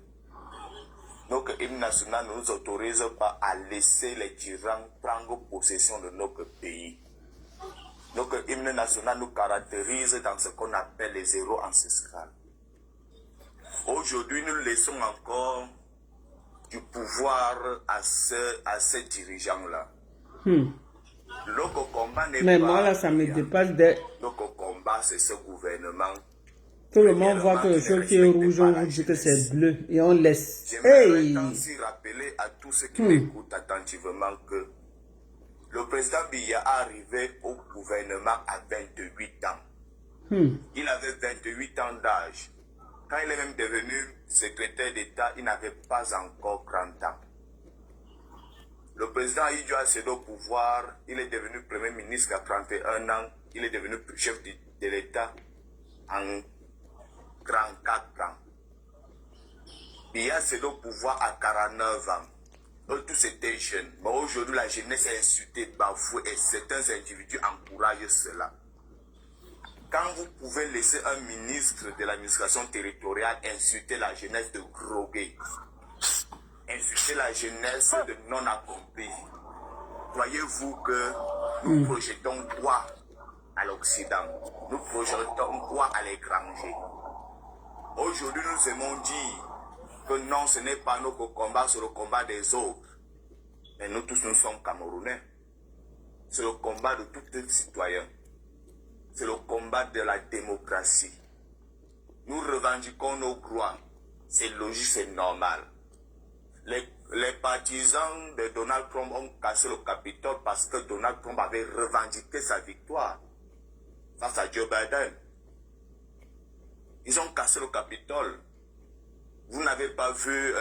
Notre hymne national ne nous autorise pas à laisser les tyrans prendre possession de notre pays. Notre hymne national nous caractérise dans ce qu'on appelle les héros ancestrales. Aujourd'hui, nous laissons encore du pouvoir à ces dirigeants-là. Notre combat n'est pas... Mais moi, là, ça me dépasse de... Notre combat, c'est ce gouvernement. Tout le monde voit que le chose qui est rouge, on vous dit que c'est bleu et on laisse. J'aimerais ainsi rappeler à tous ceux qui m'écoutent attentivement que le président Biya est arrivé au gouvernement à 28 ans. Il avait 28 ans d'âge. Quand il est même devenu secrétaire d'État, il n'avait pas encore 30 ans. Le président Idjo a cédé au pouvoir, il est devenu premier ministre à 31 ans, il est devenu chef de l'État en 34 ans. Biya a cédé au pouvoir à 49 ans. Eux tous étaient jeunes. Mais aujourd'hui, la jeunesse est insultée, bafouée, et certains individus encouragent cela. Quand vous pouvez laisser un ministre de l'administration territoriale insulter la jeunesse de Grogué, insulter la jeunesse de non-accomplis, croyez-vous que nous projetons quoi à l'Occident? Nous projetons quoi à l'étranger? Aujourd'hui, nous aimons dire que non, ce n'est pas notre combat, c'est le combat des autres. Mais nous tous, nous sommes Camerounais. C'est le combat de tous les citoyens. C'est le combat de la démocratie. Nous revendiquons nos droits. C'est logique, c'est normal. Les partisans de Donald Trump ont cassé le Capitole parce que Donald Trump avait revendiqué sa victoire face à Joe Biden. Ils ont cassé le Capitole. Vous n'avez pas vu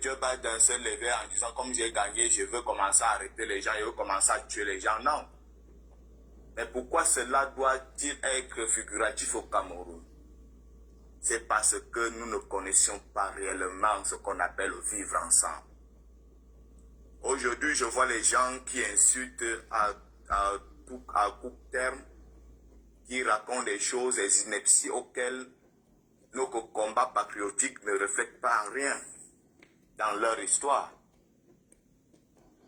Joe Biden se lever en disant comme j'ai gagné, je veux commencer à arrêter les gens, je veux commencer à tuer les gens. Non. Mais pourquoi cela doit-il être figuratif au Cameroun? C'est parce que nous ne connaissions pas réellement ce qu'on appelle le vivre ensemble. Aujourd'hui, je vois les gens qui insultent à court terme, qui racontent des choses, des inepties auxquelles notre combat patriotique ne reflète pas rien dans leur histoire.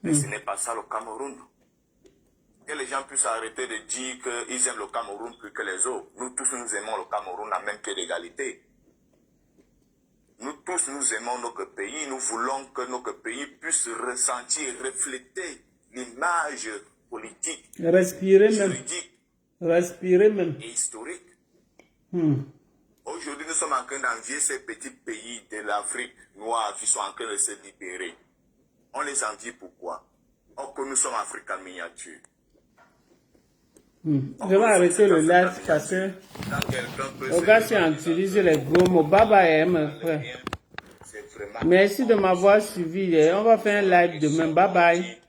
Mais ce n'est pas ça le Cameroun. Que les gens puissent arrêter de dire qu'ils aiment le Cameroun plus que les autres. Nous tous, nous aimons le Cameroun à même pied d'égalité. Nous tous, nous aimons notre pays. Nous voulons que notre pays puisse ressentir, refléter l'image politique, juridique, et historique. Aujourd'hui, nous sommes en train d'envier ces petits pays de l'Afrique noire qui sont en train de se libérer. On les envie pourquoi? Or que nous sommes Africains miniatures. Je vais arrêter le live parce que au gars, si on utilise les gros mots, bye mon frère. Merci de m'avoir suivi. On va faire un live demain. Bye bye.